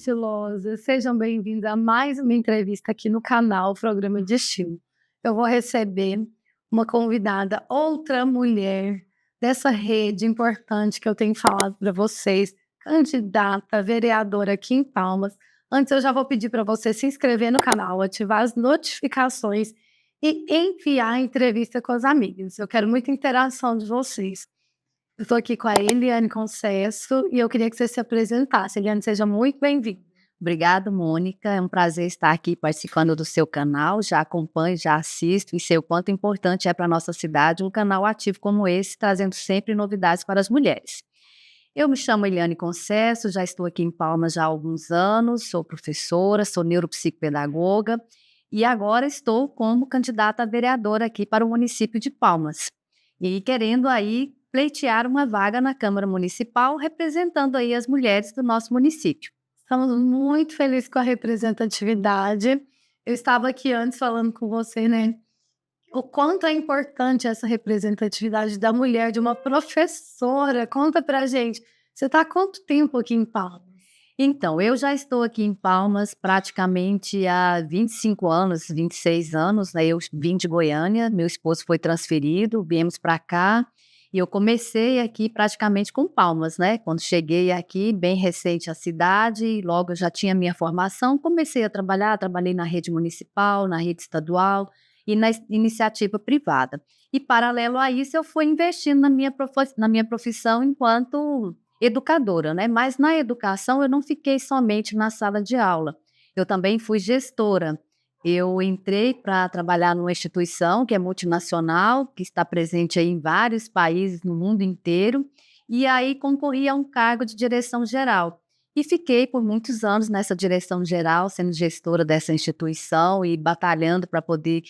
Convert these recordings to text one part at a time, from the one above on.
estilosa, sejam bem-vindos a mais uma entrevista aqui no canal Programa de Estilo. Eu vou receber uma convidada, outra mulher dessa rede importante que eu tenho falado para vocês, candidata vereadora aqui em Palmas. Antes eu já vou pedir para você se inscrever no canal, ativar as notificações e enviar a entrevista com as amigas. Eu quero muita interação de vocês. Eu estou aqui com a Eliane Concesso e eu queria que você se apresentasse. Eliane, seja muito bem-vinda. Obrigada, Mônica. É um prazer estar aqui participando do seu canal. Já acompanho, já assisto e sei o quanto importante é para a nossa cidade um canal ativo como esse, trazendo sempre novidades para as mulheres. Eu me chamo Eliane Concesso, já estou aqui em Palmas já há alguns anos, sou professora, sou neuropsicopedagoga e agora estou como candidata a vereadora aqui para o município de Palmas. E querendo aí pleitear uma vaga na Câmara Municipal, representando aí as mulheres do nosso município. Estamos muito felizes com a representatividade. Eu estava aqui antes falando com você, né? O quanto é importante essa representatividade da mulher, de uma professora. Conta pra gente. Você está há quanto tempo aqui em Palmas? Então, eu já estou aqui em Palmas praticamente há 25 anos, 26 anos, né? Eu vim de Goiânia, meu esposo foi transferido, viemos para cá e eu comecei aqui praticamente com Palmas, né? Quando cheguei aqui, bem recente a cidade, logo eu já tinha minha formação, comecei a trabalhar, trabalhei na rede municipal, na rede estadual e na iniciativa privada. E paralelo a isso, eu fui investindo na minha profissão enquanto educadora, né? Mas na educação eu não fiquei somente na sala de aula. Eu também fui gestora. Eu entrei para trabalhar numa instituição que é multinacional, que está presente aí em vários países no mundo inteiro, e aí concorri a um cargo de direção geral. E fiquei por muitos anos nessa direção geral, sendo gestora dessa instituição e batalhando para poder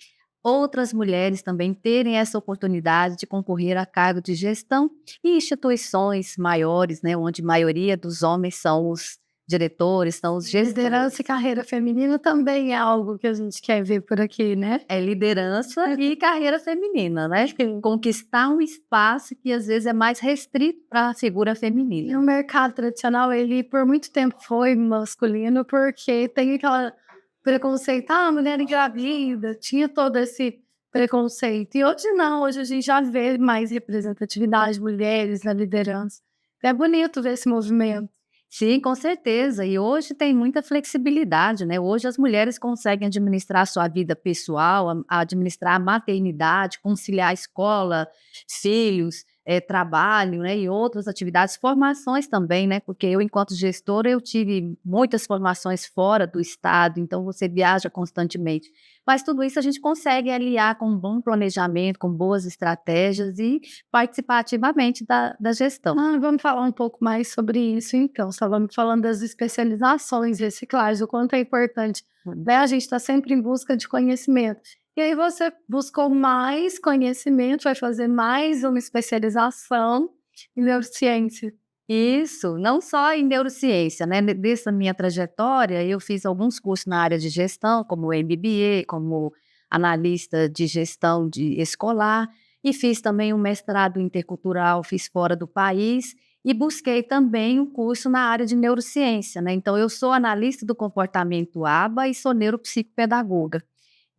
outras mulheres também terem essa oportunidade de concorrer a cargo de gestão em instituições maiores, né, onde a maioria dos homens são os diretores, são os gestores. Liderança e carreira feminina também é algo que a gente quer ver por aqui, né? É liderança e carreira feminina, né? Conquistar um espaço que às vezes é mais restrito para a figura E feminina. o mercado tradicional, ele por muito tempo foi masculino, porque tem aquela preconceito, a mulher engravida, tinha todo esse preconceito. E hoje não, hoje a gente já vê mais representatividade, mulheres na liderança. É bonito ver esse movimento. Sim, com certeza. E hoje tem muita flexibilidade, né? Hoje as mulheres conseguem administrar a sua vida pessoal, administrar a maternidade, conciliar a escola, filhos, trabalho, né? E outras atividades, formações também, né? Porque eu, enquanto gestora, eu tive muitas formações fora do estado, então você viaja constantemente. Mas tudo isso a gente consegue aliar com um bom planejamento, com boas estratégias e participar ativamente da gestão. Vamos falar um pouco mais sobre isso, então. Estávamos falando das especializações, reciclagens, o quanto é importante, né? A gente está sempre em busca de conhecimento. E aí você buscou mais conhecimento, vai fazer mais uma especialização em neurociência. Isso, não só em neurociência, né? Dessa minha trajetória, eu fiz alguns cursos na área de gestão, como MBA, como analista de gestão escolar, e fiz também um mestrado intercultural, fiz fora do país, e busquei também um curso na área de neurociência, né? Então, eu sou analista do comportamento ABA e sou neuropsicopedagoga.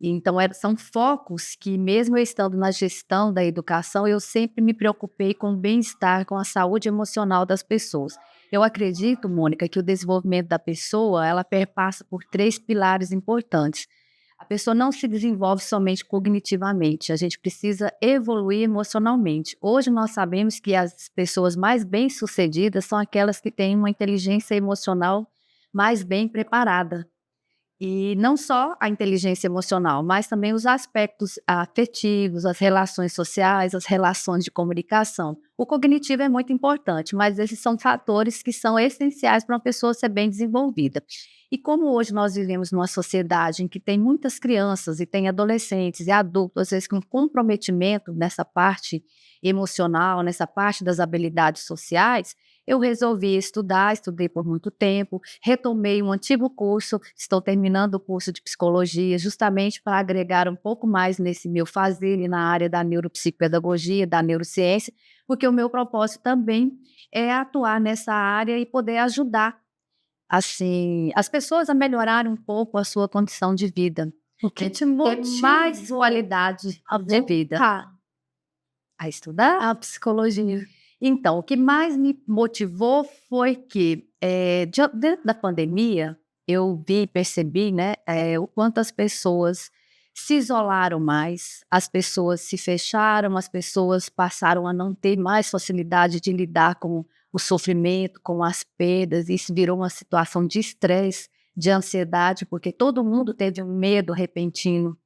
Então, são focos que, mesmo eu estando na gestão da educação, eu sempre me preocupei com o bem-estar, com a saúde emocional das pessoas. Eu acredito, Mônica, que o desenvolvimento da pessoa, ela perpassa por 3 pilares importantes. A pessoa não se desenvolve somente cognitivamente, a gente precisa evoluir emocionalmente. Hoje nós sabemos que as pessoas mais bem-sucedidas são aquelas que têm uma inteligência emocional mais bem preparada. E não só a inteligência emocional, mas também os aspectos afetivos, as relações sociais, as relações de comunicação. O cognitivo é muito importante, mas esses são fatores que são essenciais para uma pessoa ser bem desenvolvida. E como hoje nós vivemos numa sociedade em que tem muitas crianças e tem adolescentes e adultos, às vezes com comprometimento nessa parte emocional, nessa parte das habilidades sociais, eu resolvi estudar, estudei por muito tempo, retomei um antigo curso, estou terminando o curso de psicologia, justamente para agregar um pouco mais nesse meu fazer e na área da neuropsicopedagogia, da neurociência, porque o meu propósito também é atuar nessa área e poder ajudar assim, as pessoas a melhorarem um pouco a sua condição de vida, O que te ter mais motiva qualidade a de vida. voltar A estudar? à psicologia? Então, o que mais me motivou foi que, dentro da pandemia, eu vi e percebi, né, o quanto as pessoas se isolaram mais, as pessoas se fecharam, as pessoas passaram a não ter mais facilidade de lidar com o sofrimento, com as perdas. Isso virou uma situação de estresse, de ansiedade, porque todo mundo teve um medo repentino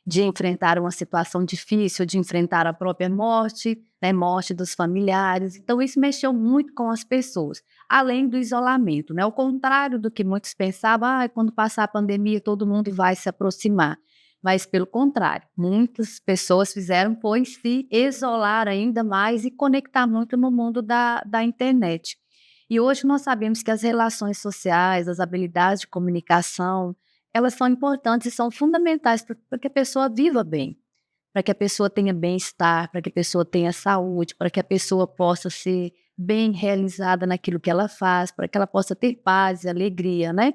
de enfrentar uma situação difícil, de enfrentar a própria morte, né, morte dos familiares. Então, isso mexeu muito com as pessoas, além do isolamento, né? Ao contrário do que muitos pensavam, quando passar a pandemia, todo mundo vai se aproximar. Mas, pelo contrário, muitas pessoas fizeram, foi se isolar ainda mais e conectar muito no mundo da internet. E hoje nós sabemos que as relações sociais, as habilidades de comunicação, elas são importantes e são fundamentais para que a pessoa viva bem, para que a pessoa tenha bem-estar, para que a pessoa tenha saúde, para que a pessoa possa ser bem realizada naquilo que ela faz, para que ela possa ter paz e alegria, né?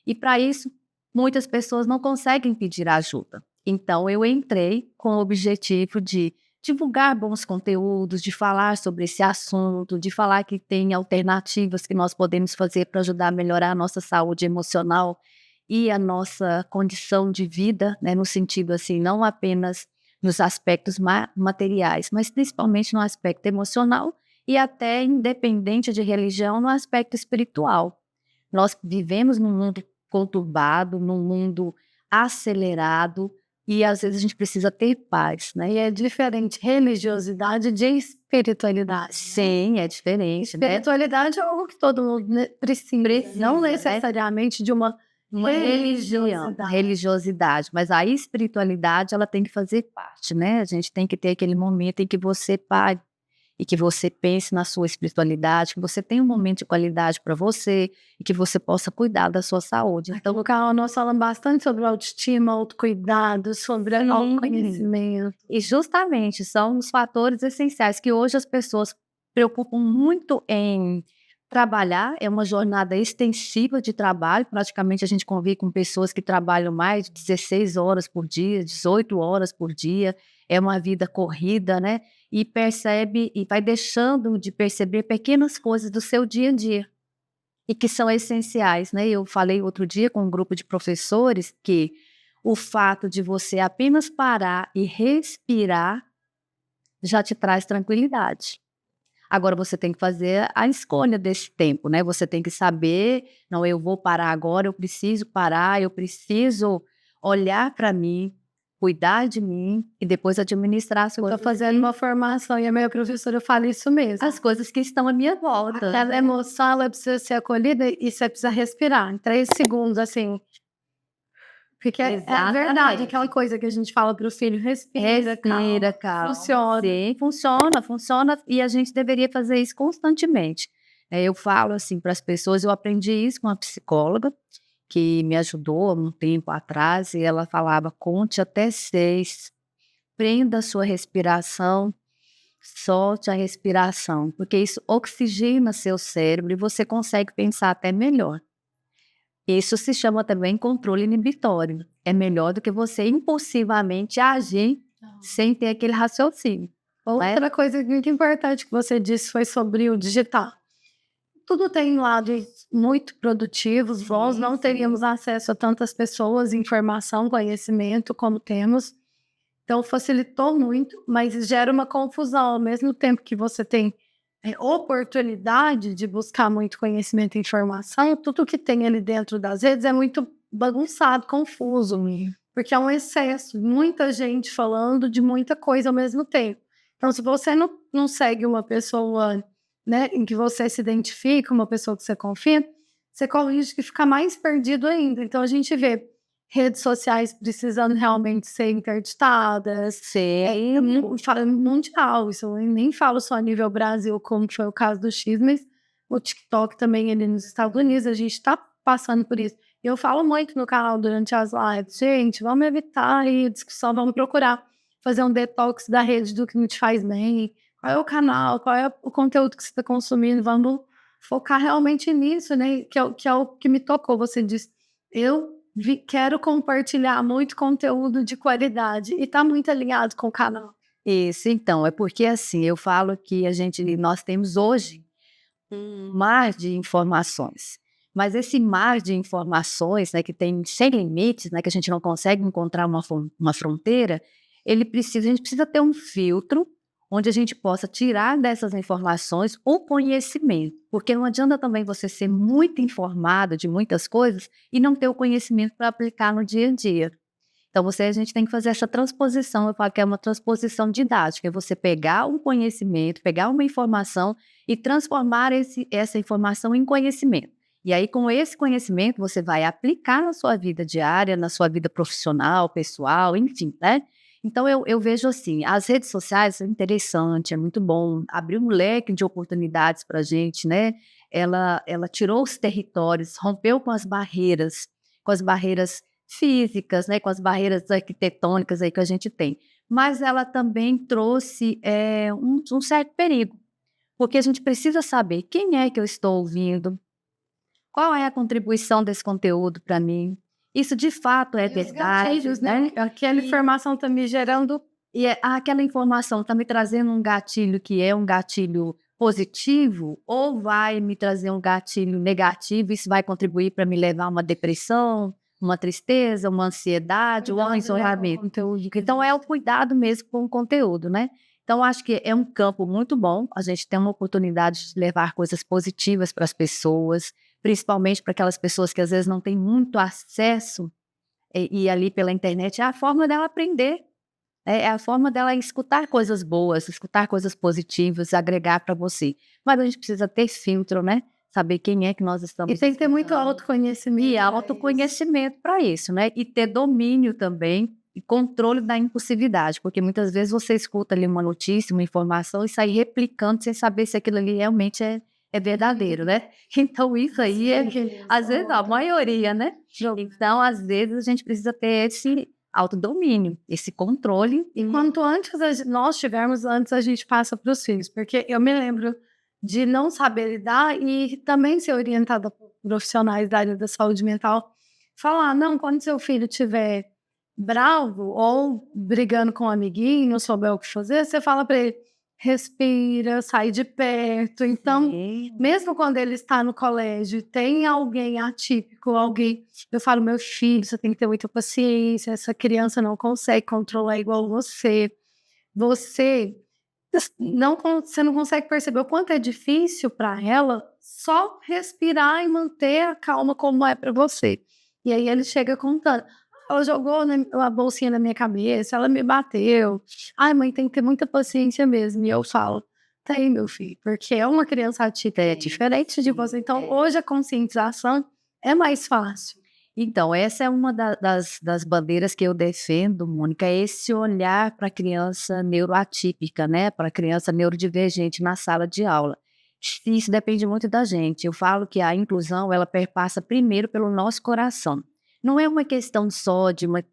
E para isso, muitas pessoas não conseguem pedir ajuda. Então, eu entrei com o objetivo de divulgar bons conteúdos, de falar sobre esse assunto, de falar que tem alternativas que nós podemos fazer para ajudar a melhorar a nossa saúde emocional e a nossa condição de vida, né, no sentido assim, não apenas nos aspectos materiais, mas principalmente no aspecto emocional e até independente de religião, no aspecto espiritual. Nós vivemos num mundo conturbado, num mundo acelerado e às vezes a gente precisa ter paz, né? E é diferente religiosidade de espiritualidade, né? Sim, é diferente, né? Espiritualidade é algo que todo mundo precisa, não né? necessariamente de uma religiosidade, mas a espiritualidade ela tem que fazer parte, né? A gente tem que ter aquele momento em que você pare e que você pense na sua espiritualidade, que você tenha um momento de qualidade para você e que você possa cuidar da sua saúde. Então, no canal nós falamos bastante sobre autoestima, autocuidado, sobre autoconhecimento. E justamente são os fatores essenciais que hoje as pessoas preocupam muito em trabalhar. É uma jornada extensiva de trabalho, praticamente a gente convive com pessoas que trabalham mais de 16 horas por dia, 18 horas por dia, é uma vida corrida, né? E percebe e vai deixando de perceber pequenas coisas do seu dia a dia e que são essenciais, né? Eu falei outro dia com um grupo de professores que o fato de você apenas parar e respirar já te traz tranquilidade. Agora você tem que fazer a escolha desse tempo, né? Você tem que saber, não, eu vou parar agora, eu preciso parar, eu preciso olhar para mim, cuidar de mim e depois administrar as coisas. Estou fazendo uma formação e a minha professora fala isso mesmo. As coisas que estão à minha volta. Aquela emoção, ela precisa ser acolhida e você precisa respirar em 3 segundos, assim. Porque é verdade, aquela coisa que a gente fala para o filho, respira, calma. Funciona. Sim, funciona e a gente deveria fazer isso constantemente. Eu falo assim para as pessoas, eu aprendi isso com uma psicóloga que me ajudou há um tempo atrás e ela falava, conte até 6, prenda a sua respiração, solte a respiração, porque isso oxigena seu cérebro e você consegue pensar até melhor. Isso se chama também controle inibitório. É melhor do que você impulsivamente agir sem ter aquele raciocínio. Outra coisa muito importante que você disse foi sobre o digital. Tudo tem lados muito produtivos, nós não teríamos acesso a tantas pessoas, informação, conhecimento como temos. Então facilitou muito, mas gera uma confusão. Ao mesmo tempo que você tem oportunidade de buscar muito conhecimento e informação, tudo que tem ali dentro das redes é muito bagunçado, confuso, porque é um excesso, muita gente falando de muita coisa ao mesmo tempo. Então, se você não segue uma pessoa, né, em que você se identifica, uma pessoa que você confia, você corre o risco de ficar mais perdido ainda. Então, a gente vê redes sociais precisando realmente ser interditadas. Sim. Fala mundial, isso eu nem falo só a nível Brasil, como foi o caso do X, mas o TikTok também ali nos Estados Unidos, a gente está passando por isso. E eu falo muito no canal durante as lives, gente, vamos evitar aí discussão, vamos procurar fazer um detox da rede do que a gente faz bem, qual é o canal, qual é o conteúdo que você está consumindo, vamos focar realmente nisso, né, que é o que me tocou. Você disse: "Eu quero compartilhar muito conteúdo de qualidade", e tá muito alinhado com o canal. Isso, então, é porque assim, eu falo que nós temos hoje um mar de informações. Mas esse mar de informações, né, que tem sem limites, né, que a gente não consegue encontrar uma fronteira, a gente precisa ter um filtro onde a gente possa tirar dessas informações o conhecimento, porque não adianta também você ser muito informado de muitas coisas e não ter o conhecimento para aplicar no dia a dia. Então, a gente tem que fazer essa transposição, eu falo que é uma transposição didática, é você pegar um conhecimento, pegar uma informação e transformar essa informação em conhecimento. E aí, com esse conhecimento, você vai aplicar na sua vida diária, na sua vida profissional, pessoal, enfim, né? Então, eu vejo assim, as redes sociais são interessantes, é muito bom, abriu um leque de oportunidades para a gente, né? Ela tirou os territórios, rompeu com as barreiras físicas, né, com as barreiras arquitetônicas aí que a gente tem. Mas ela também trouxe um certo perigo, porque a gente precisa saber quem é que eu estou ouvindo, qual é a contribuição desse conteúdo para mim, isso de fato é E os verdade, gatilhos, né? né, aquela informação tá me gerando. Aquela informação está me trazendo um gatilho que é um gatilho positivo ou vai me trazer um gatilho negativo, isso vai contribuir para me levar a uma depressão, uma tristeza, uma ansiedade ou um Cuidado, né, com o isolamento. conteúdo. Então é o cuidado mesmo com o conteúdo, né. Então acho que é um campo muito bom, a gente tem uma oportunidade de levar coisas positivas para as pessoas, principalmente para aquelas pessoas que às vezes não têm muito acesso, e ali pela internet é a forma dela aprender. É a forma dela escutar coisas boas, escutar coisas positivas, agregar para você. Mas a gente precisa ter filtro, né, saber quem é que nós E estamos tem que ter muito escutando. autoconhecimento E pra isso. autoconhecimento para isso, né, e ter domínio também e controle da impulsividade, porque muitas vezes você escuta ali uma notícia, uma informação e sai replicando sem saber se aquilo ali realmente é verdadeiro, né. Então isso aí às vezes a maioria, né. Então às vezes a gente precisa ter esse autodomínio, esse controle. E quanto antes nós tivermos, antes a gente passa para os filhos, porque eu me lembro de não saber lidar e também ser orientada por profissionais da área da saúde mental, falar: "Não, quando seu filho estiver bravo ou brigando com um amiguinho, não souber o que fazer, você fala para ele: respira, sai de perto". Então, Sim. mesmo quando ele está no colégio e tem alguém atípico, alguém, eu falo: "Meu filho, você tem que ter muita paciência, essa criança não consegue controlar igual você. Você você não consegue perceber o quanto é difícil para ela só respirar e manter a calma como é para você". E aí ele chega contando: "Ela jogou a bolsinha na minha cabeça, ela me bateu. Ai, mãe, tem que ter muita paciência mesmo". E eu falo: "Tem, meu filho, porque é uma criança atípica, é diferente de você". Então, hoje a conscientização é mais fácil. Então, essa é uma das bandeiras que eu defendo, Mônica, é esse olhar para a criança neuroatípica, né, para a criança neurodivergente na sala de aula. Isso depende muito da gente. Eu falo que a inclusão, ela perpassa primeiro pelo nosso coração. Não é uma questão só de uma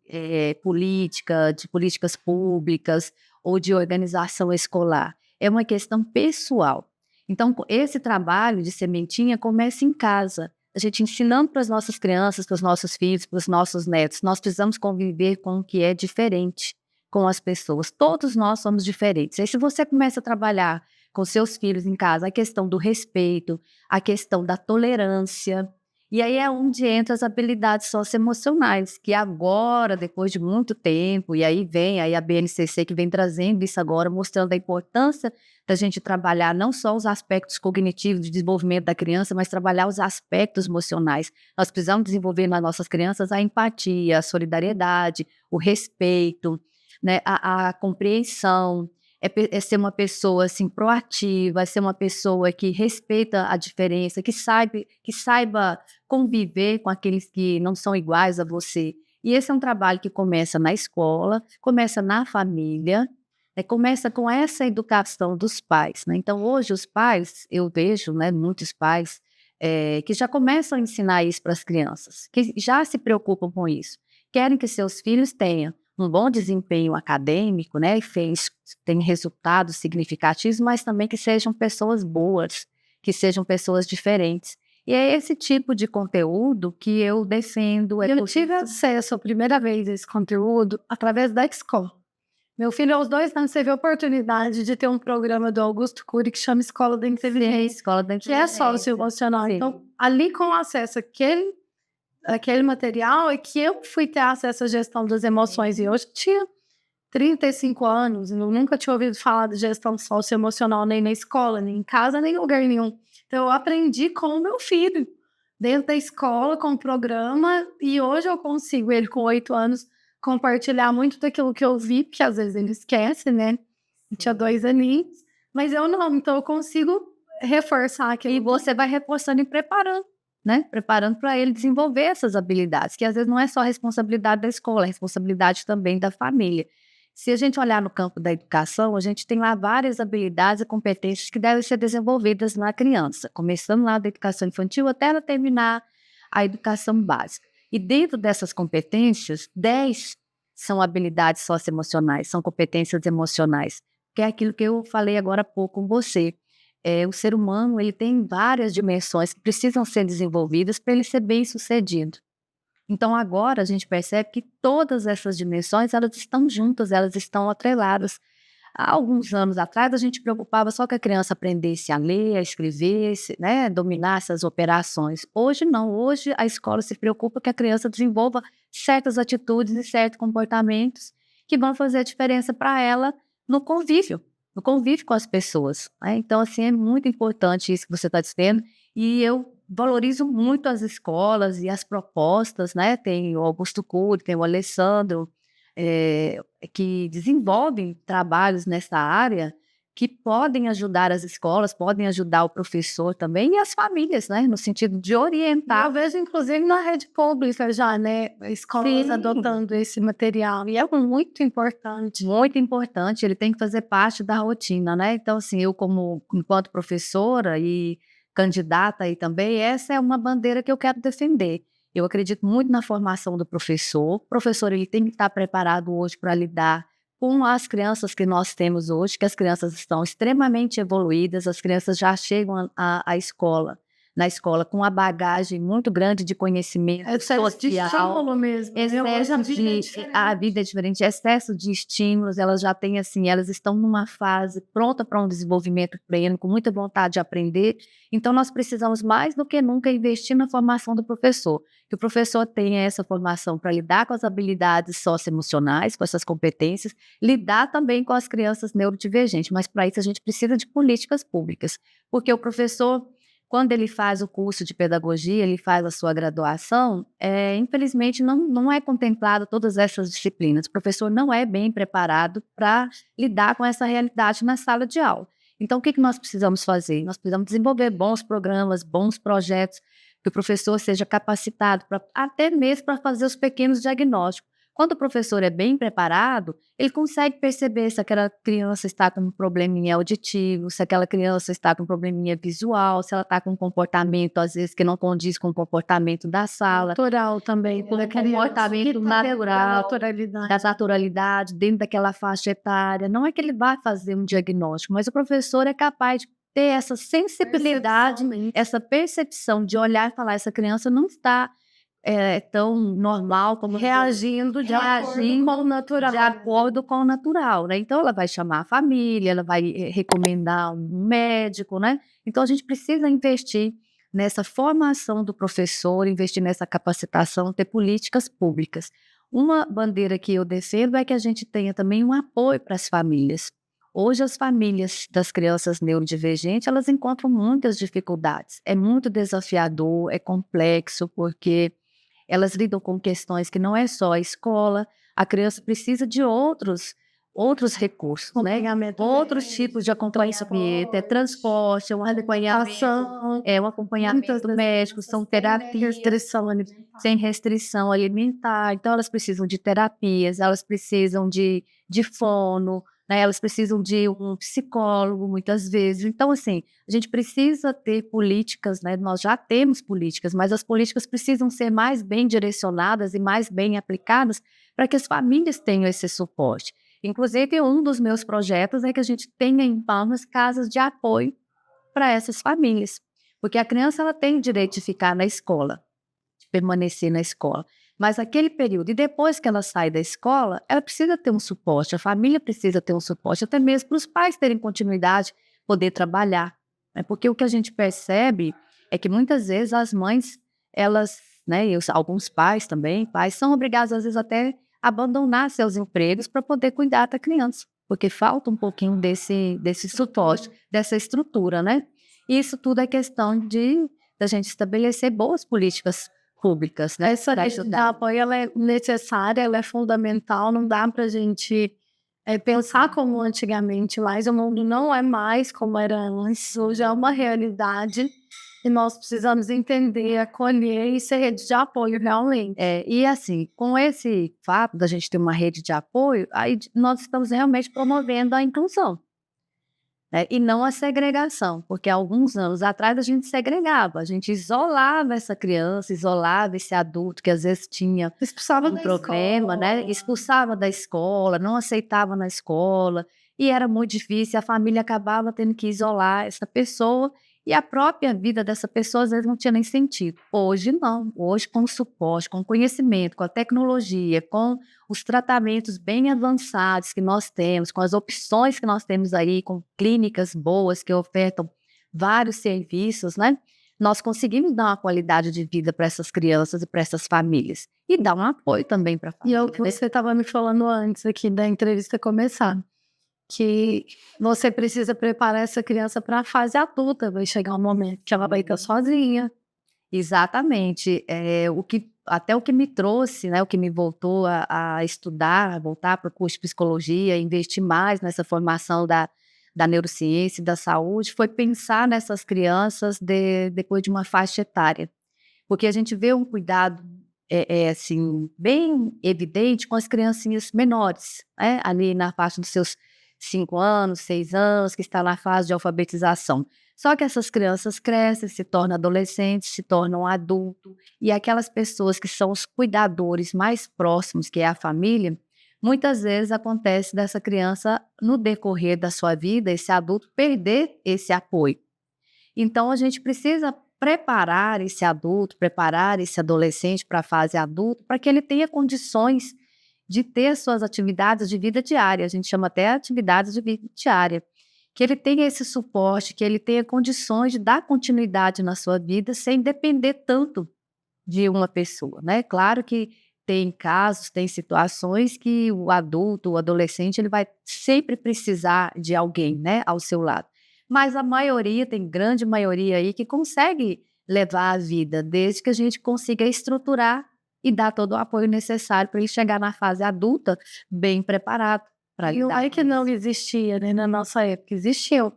política, de políticas públicas ou de organização escolar. É uma questão pessoal. Então, esse trabalho de sementinha começa em casa. A gente ensinando para as nossas crianças, para os nossos filhos, para os nossos netos, nós precisamos conviver com o que é diferente com as pessoas. Todos nós somos diferentes. Aí, se você começa a trabalhar com seus filhos em casa a questão do respeito, a questão da tolerância, e aí é onde entra as habilidades socioemocionais, que agora, depois de muito tempo, e aí vem aí a BNCC que vem trazendo isso agora, mostrando a importância da gente trabalhar não só os aspectos cognitivos de desenvolvimento da criança, mas trabalhar os aspectos emocionais. Nós precisamos desenvolver nas nossas crianças a empatia, a solidariedade, o respeito, né, a compreensão, é ser uma pessoa assim proativa, é ser uma pessoa que respeita a diferença, que saiba conviver com aqueles que não são iguais a você. E esse é um trabalho que começa na escola, começa na família, começa com essa educação dos pais, né. Então hoje os pais, eu vejo, né, muitos pais, que já começam a ensinar isso para as crianças, que já se preocupam com isso. Querem que seus filhos tenham um bom desempenho acadêmico, né, tenham resultados significativos, mas também que sejam pessoas boas, que sejam pessoas diferentes. E é esse tipo de conteúdo que eu defendo. Eu tive acesso a primeira vez a esse conteúdo através da escola. Meu filho, aos 2 anos, teve a oportunidade de ter um programa do Augusto Cury que chama Escola da Inteligência, Escola da que é socioemocional. Sim. Então, ali com acesso àquele material, é que eu fui ter acesso à gestão das emoções. E hoje eu tinha 35 anos, eu nunca tinha ouvido falar de gestão socioemocional nem na escola, nem em casa, nem em lugar nenhum. Então, eu aprendi com o meu filho, dentro da escola, com o programa, e hoje eu consigo, ele com 8 anos, compartilhar muito daquilo que eu vi, porque às vezes ele esquece, né? Eu tinha 2 aninhos, mas eu não, então eu consigo reforçar aquilo. E você vai reforçando e preparando, né? Preparando para ele desenvolver essas habilidades, que às vezes não é só responsabilidade da escola, é responsabilidade também da família. Se a gente olhar no campo da educação, a gente tem lá várias habilidades e competências que devem ser desenvolvidas na criança, começando lá da educação infantil até ela terminar a educação básica. E dentro dessas competências, 10 são habilidades socioemocionais, são competências emocionais, que é aquilo que eu falei agora há pouco com você. O ser humano ele tem várias dimensões que precisam ser desenvolvidas para ele ser bem-sucedido. Então agora a gente percebe que todas essas dimensões elas estão juntas, elas estão atreladas. Há alguns anos atrás a gente preocupava só que a criança aprendesse a ler, a escrever, né, dominar essas operações. Hoje não, hoje a escola se preocupa que a criança desenvolva certas atitudes e certos comportamentos que vão fazer a diferença para ela no convívio com as pessoas, né? Então assim é muito importante isso que você está dizendo e eu valorizo muito as escolas e as propostas, né? Tem o Augusto Cury, tem o Alessandro, que desenvolvem trabalhos nessa área que podem ajudar as escolas, podem ajudar o professor também e as famílias, né? No sentido de orientar. Eu vejo, inclusive, na rede pública já, né? Escolas Sim. adotando esse material. E é muito importante. Muito importante, ele tem que fazer parte da rotina, né? Então, assim, eu enquanto professora e candidata aí também, essa é uma bandeira que eu quero defender. Eu acredito muito na formação do professor. O professor ele tem que estar preparado hoje para lidar com as crianças que nós temos hoje, que as crianças estão extremamente evoluídas, as crianças já chegam na escola com uma bagagem muito grande de conhecimento Excesso de estímulo mesmo. A vida é diferente, excesso de estímulos, elas já têm assim, elas estão numa fase pronta para um desenvolvimento pleno, com muita vontade de aprender, então nós precisamos mais do que nunca investir na formação do professor, que o professor tenha essa formação para lidar com as habilidades socioemocionais, com essas competências, lidar também com as crianças neurodivergentes, mas para isso a gente precisa de políticas públicas, porque o professor quando ele faz o curso de pedagogia, ele faz a sua graduação, infelizmente não é contemplado todas essas disciplinas. O professor não é bem preparado para lidar com essa realidade na sala de aula. Então, o que nós precisamos fazer? Nós precisamos desenvolver bons programas, bons projetos, que o professor seja capacitado até mesmo para fazer os pequenos diagnósticos. Quando o professor é bem preparado, ele consegue perceber se aquela criança está com um probleminha auditivo, se aquela criança está com um probleminha visual, se ela está com um comportamento, às vezes, que não condiz com o comportamento da sala. Natural também. Comportamento natural, da naturalidade, dentro daquela faixa etária. Não é que ele vai fazer um diagnóstico, mas o professor é capaz de ter essa sensibilidade, essa percepção de olhar e falar, essa criança não está tão normal como reagindo de acordo com o natural, né? Então ela vai chamar a família, ela vai recomendar um médico, né? Então a gente precisa investir nessa formação do professor, investir nessa capacitação, ter políticas públicas. Uma bandeira que eu defendo é que a gente tenha também um apoio para as famílias. Hoje as famílias das crianças neurodivergentes, elas encontram muitas dificuldades. É muito desafiador, é complexo, porque elas lidam com questões que não é só a escola, a criança precisa de outros recursos, né? Outros tipos de acompanhamento, transporte, um acompanhamento médico, são terapias sem restrição alimentar, então elas precisam de terapias, elas precisam de fono, né? Elas precisam de um psicólogo, muitas vezes. Então, assim, a gente precisa ter políticas, né? Nós já temos políticas, mas as políticas precisam ser mais bem direcionadas e mais bem aplicadas para que as famílias tenham esse suporte. Inclusive, um dos meus projetos é que a gente tenha em Palmas casas de apoio para essas famílias. Porque a criança ela tem o direito de ficar na escola, de permanecer na escola. Mas aquele período, e depois que ela sai da escola, ela precisa ter um suporte, a família precisa ter um suporte, até mesmo para os pais terem continuidade, poder trabalhar. Né? Porque o que a gente percebe é que muitas vezes as mães, elas, né, e alguns pais também, pais são obrigados às vezes até a abandonar seus empregos para poder cuidar da criança, porque falta um pouquinho desse suporte, dessa estrutura, né? E isso tudo é questão da gente estabelecer boas políticas públicas, né? Essa rede de apoio ela é necessária, ela é fundamental, não dá para a gente pensar como antigamente, mas o mundo não é mais como era antes, hoje é uma realidade e nós precisamos entender, acolher e ser rede de apoio realmente. E assim, com esse fato da gente ter uma rede de apoio, aí nós estamos realmente promovendo a inclusão. Né? E não a segregação, porque há alguns anos atrás a gente segregava, a gente isolava essa criança, isolava esse adulto que às vezes tinha Expulsava um da problema, né? escola. Expulsava da escola, não aceitava na escola, e era muito difícil, a família acabava tendo que isolar essa pessoa, e a própria vida dessa pessoa às vezes não tinha nem sentido. Hoje não, hoje com o suporte, com o conhecimento, com a tecnologia, com os tratamentos bem avançados que nós temos, com as opções que nós temos aí, com clínicas boas que ofertam vários serviços, né? Nós conseguimos dar uma qualidade de vida para essas crianças e para essas famílias. E dar um apoio também para a E é família. o que você estava me falando antes aqui da entrevista começar, que você precisa preparar essa criança para a fase adulta, vai chegar um momento que ela vai estar sozinha. Exatamente. Até o que me trouxe, né, o que me voltou a estudar, a voltar para o curso de psicologia, investir mais nessa formação da neurociência e da saúde, foi pensar nessas crianças depois de uma faixa etária. Porque a gente vê um cuidado assim, bem evidente com as criancinhas menores, né, ali na faixa dos seus 5 anos, 6 anos, que está na fase de alfabetização. Só que essas crianças crescem, se tornam adolescentes, se tornam adultos, e aquelas pessoas que são os cuidadores mais próximos, que é a família, muitas vezes acontece dessa criança, no decorrer da sua vida, esse adulto perder esse apoio. Então, a gente precisa preparar esse adulto, preparar esse adolescente para a fase adulta, para que ele tenha condições de ter suas atividades de vida diária, a gente chama até atividades de vida diária, que ele tenha esse suporte, que ele tenha condições de dar continuidade na sua vida sem depender tanto de uma pessoa, né? Claro que tem casos, tem situações que o adulto, o adolescente, ele vai sempre precisar de alguém, né, ao seu lado. Mas a maioria, tem grande maioria aí que consegue levar a vida, desde que a gente consiga estruturar e dar todo o apoio necessário para ele chegar na fase adulta bem preparado para E não lidar é com que isso. não existia, né? Na nossa época existiu.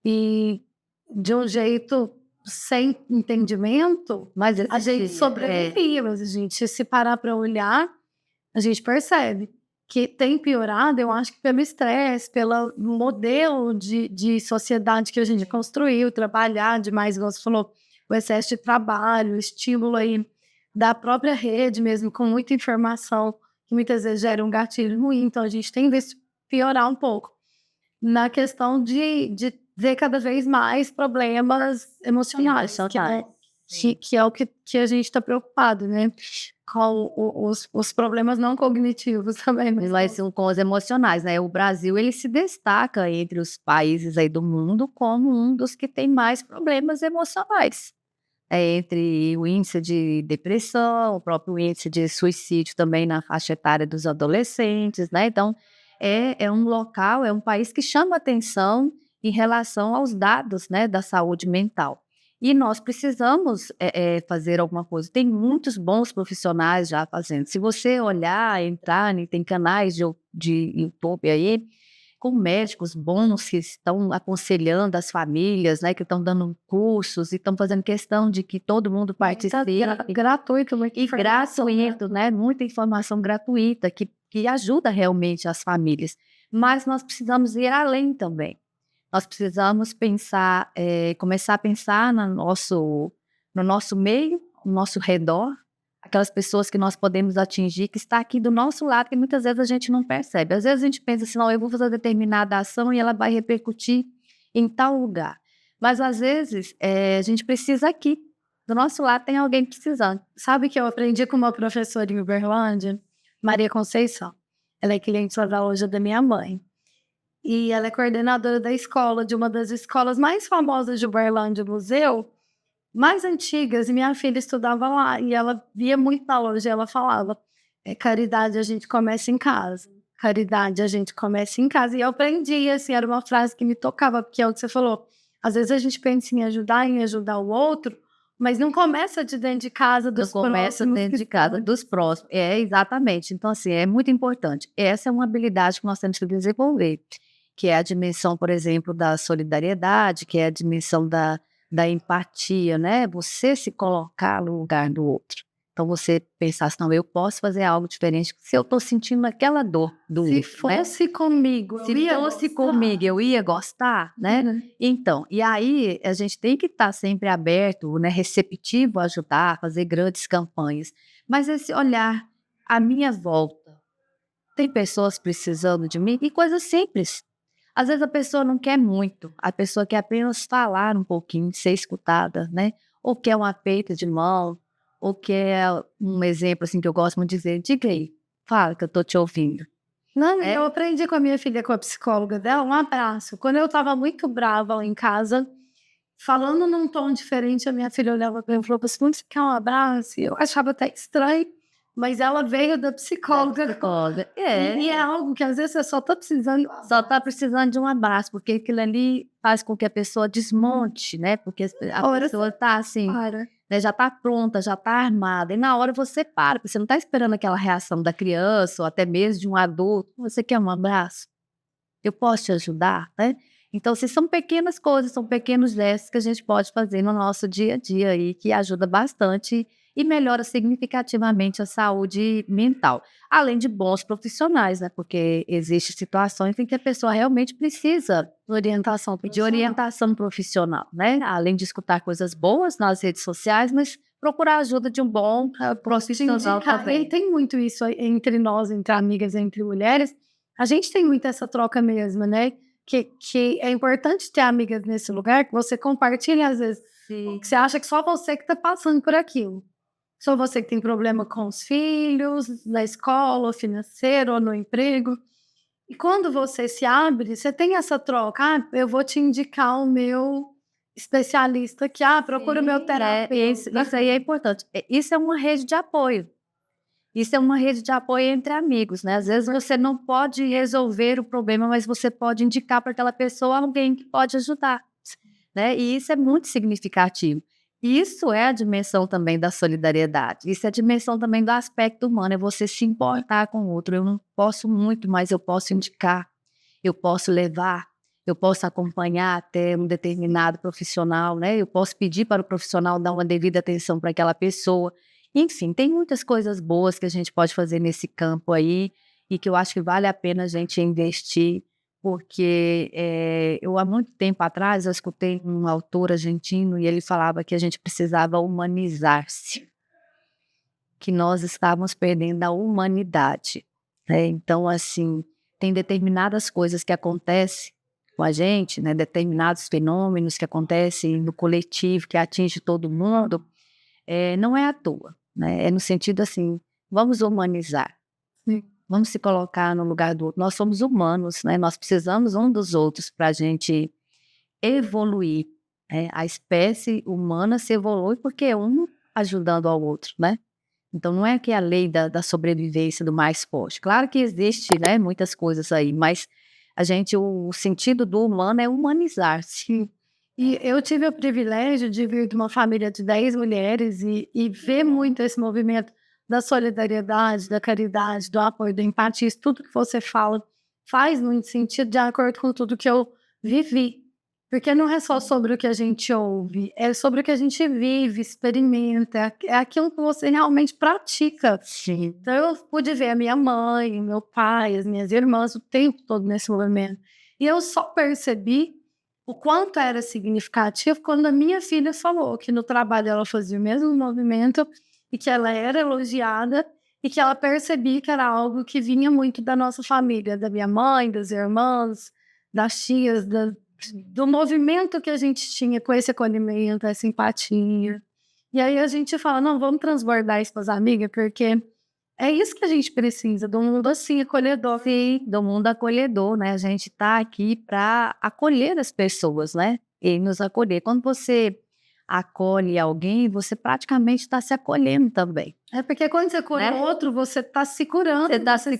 E de um jeito sem entendimento, Mas a gente sobrevivia, mas a gente, se parar para olhar, a gente percebe que tem piorado, eu acho que pelo estresse, pelo modelo de sociedade que a gente construiu, trabalhar demais, igual você falou, o excesso de trabalho, o estímulo aí da própria rede mesmo, com muita informação, que muitas vezes gera um gatilho ruim, então a gente tem visto piorar um pouco na questão de ver cada vez mais problemas emocionais, que é o que a gente está preocupado, né? Com os problemas não cognitivos também. Mas com os emocionais, né? O Brasil, ele se destaca entre os países aí do mundo como um dos que tem mais problemas emocionais. Entre o índice de depressão, o próprio índice de suicídio também na faixa etária dos adolescentes, né? Então, é um local, é um país que chama atenção em relação aos dados, né, da saúde mental. E nós precisamos fazer alguma coisa. Tem muitos bons profissionais já fazendo. Se você olhar, entrar, né, tem canais de YouTube aí, com médicos bons que estão aconselhando as famílias, né, que estão dando cursos e estão fazendo questão de que todo mundo participe. Gratuito, E gratuito, né? Muita informação gratuita que ajuda realmente as famílias. Mas nós precisamos ir além também. Nós precisamos pensar, começar a pensar no nosso meio, no nosso redor, aquelas pessoas que nós podemos atingir, que está aqui do nosso lado, que muitas vezes a gente não percebe. Às vezes a gente pensa assim, não, eu vou fazer determinada ação e ela vai repercutir em tal lugar. Mas às vezes a gente precisa aqui. Do nosso lado tem alguém precisando. Sabe que eu aprendi com uma professora em Uberlândia, Maria Conceição. Ela é cliente da loja da minha mãe. E ela é coordenadora da escola, de uma das escolas mais famosas de Uberlândia, museu, mais antigas. E minha filha estudava lá. E ela via muito na loja e ela falava: caridade a gente começa em casa. Caridade a gente começa em casa. E eu aprendi, assim, era uma frase que me tocava, porque é o que você falou. Às vezes a gente pensa em ajudar o outro, mas não começa de dentro de casa dos Não começa próximos. dentro de casa dos próximos. Exatamente. Então, assim, é muito importante. Essa é uma habilidade que nós temos que desenvolver, que é a dimensão, por exemplo, da solidariedade, que é a dimensão da empatia, né? Você se colocar no lugar do outro. Então, você pensar assim, não, eu posso fazer algo diferente se eu estou sentindo aquela dor do Se outro, né? fosse comigo, Se fosse comigo, eu ia gostar, né? Então, e aí a gente tem que estar sempre aberto, né, receptivo a ajudar, fazer grandes campanhas. Mas esse olhar à minha volta, tem pessoas precisando de mim e coisas simples. Às vezes a pessoa não quer muito, a pessoa quer apenas falar um pouquinho, ser escutada, né? Ou quer um aperto de mão, ou quer um exemplo assim que eu gosto muito de dizer, diga aí, fala que eu tô te ouvindo. Não, eu aprendi com a minha filha, com a psicóloga dela, um abraço. Quando eu estava muito brava lá em casa, falando num tom diferente, a minha filha olhava para mim e falou: você quer um abraço? E eu achava até estranho, mas ela veio da psicóloga. E é algo que às vezes você só está precisando. Só está precisando de um abraço, porque aquilo ali faz com que a pessoa desmonte, né? Porque a pessoa está assim, né, já está pronta, já está armada. E na hora você para, porque você não está esperando aquela reação da criança ou até mesmo de um adulto. Você quer um abraço? Eu posso te ajudar, né? Então, se são pequenas coisas, são pequenos gestos que a gente pode fazer no nosso dia a dia aí, que ajuda bastante e melhora significativamente a saúde mental. Além de bons profissionais, né? Porque existem situações em que a pessoa realmente precisa de orientação profissional, né? Além de escutar coisas boas nas redes sociais, mas procurar a ajuda de um bom profissional E também. tem muito isso entre nós, entre amigas, entre mulheres. A gente tem muito essa troca mesmo, né? Que é importante ter amigas nesse lugar, que você compartilha, às vezes, que você acha que só você que está passando por aquilo. Só você que tem problema com os filhos, na escola, ou financeiro, ou no emprego. E quando você se abre, você tem essa troca. Eu vou te indicar o meu especialista aqui. Procura o meu terapeuta. Isso aí é importante. Isso é uma rede de apoio. Isso é uma rede de apoio entre amigos, né? Às vezes você não pode resolver o problema, mas você pode indicar para aquela pessoa alguém que pode ajudar, né? E isso é muito significativo. Isso é a dimensão também da solidariedade. Isso é a dimensão também do aspecto humano, é você se importar com o outro. Eu não posso muito, mas eu posso indicar, eu posso levar, eu posso acompanhar até um determinado profissional, né? Eu posso pedir para o profissional dar uma devida atenção para aquela pessoa. Enfim, tem muitas coisas boas que a gente pode fazer nesse campo aí e que eu acho que vale a pena a gente investir, porque eu há muito tempo atrás eu escutei um autor argentino e ele falava que a gente precisava humanizar-se, que nós estávamos perdendo a humanidade, né? Então, assim, tem determinadas coisas que acontecem com a gente, né? Determinados fenômenos que acontecem no coletivo, que atinge todo mundo, não é à toa, né? É no sentido assim, vamos humanizar, vamos se colocar no lugar do outro. Nós somos humanos, né? Nós precisamos um dos outros para a gente evoluir, né? A espécie humana se evolui porque um ajudando ao outro, né? Então não é que é a lei da sobrevivência do mais forte. Claro que existe, né, muitas coisas aí, mas o sentido do humano é humanizar-se. E eu tive o privilégio de vir de uma família de 10 mulheres e ver muito esse movimento da solidariedade, da caridade, do apoio, da empatia. Isso tudo que você fala faz muito sentido de acordo com tudo que eu vivi. Porque não é só sobre o que a gente ouve, é sobre o que a gente vive, experimenta, é aquilo que você realmente pratica. Sim. Então eu pude ver a minha mãe, o meu pai, as minhas irmãs o tempo todo nesse movimento. E eu só percebi o quanto era significativo quando a minha filha falou que no trabalho ela fazia o mesmo movimento e que ela era elogiada e que ela percebia que era algo que vinha muito da nossa família, da minha mãe, das irmãs, das tias, do movimento que a gente tinha com esse acolhimento, essa empatia. E aí a gente fala, não, vamos transbordar isso para as amigas, porque é isso que a gente precisa, de um mundo assim, acolhedor. Sim, do mundo acolhedor, né? A gente está aqui para acolher as pessoas, né? E nos acolher. Quando você acolhe alguém, você praticamente está se acolhendo também. É porque quando você acolhe Né? o outro, você está se curando. Você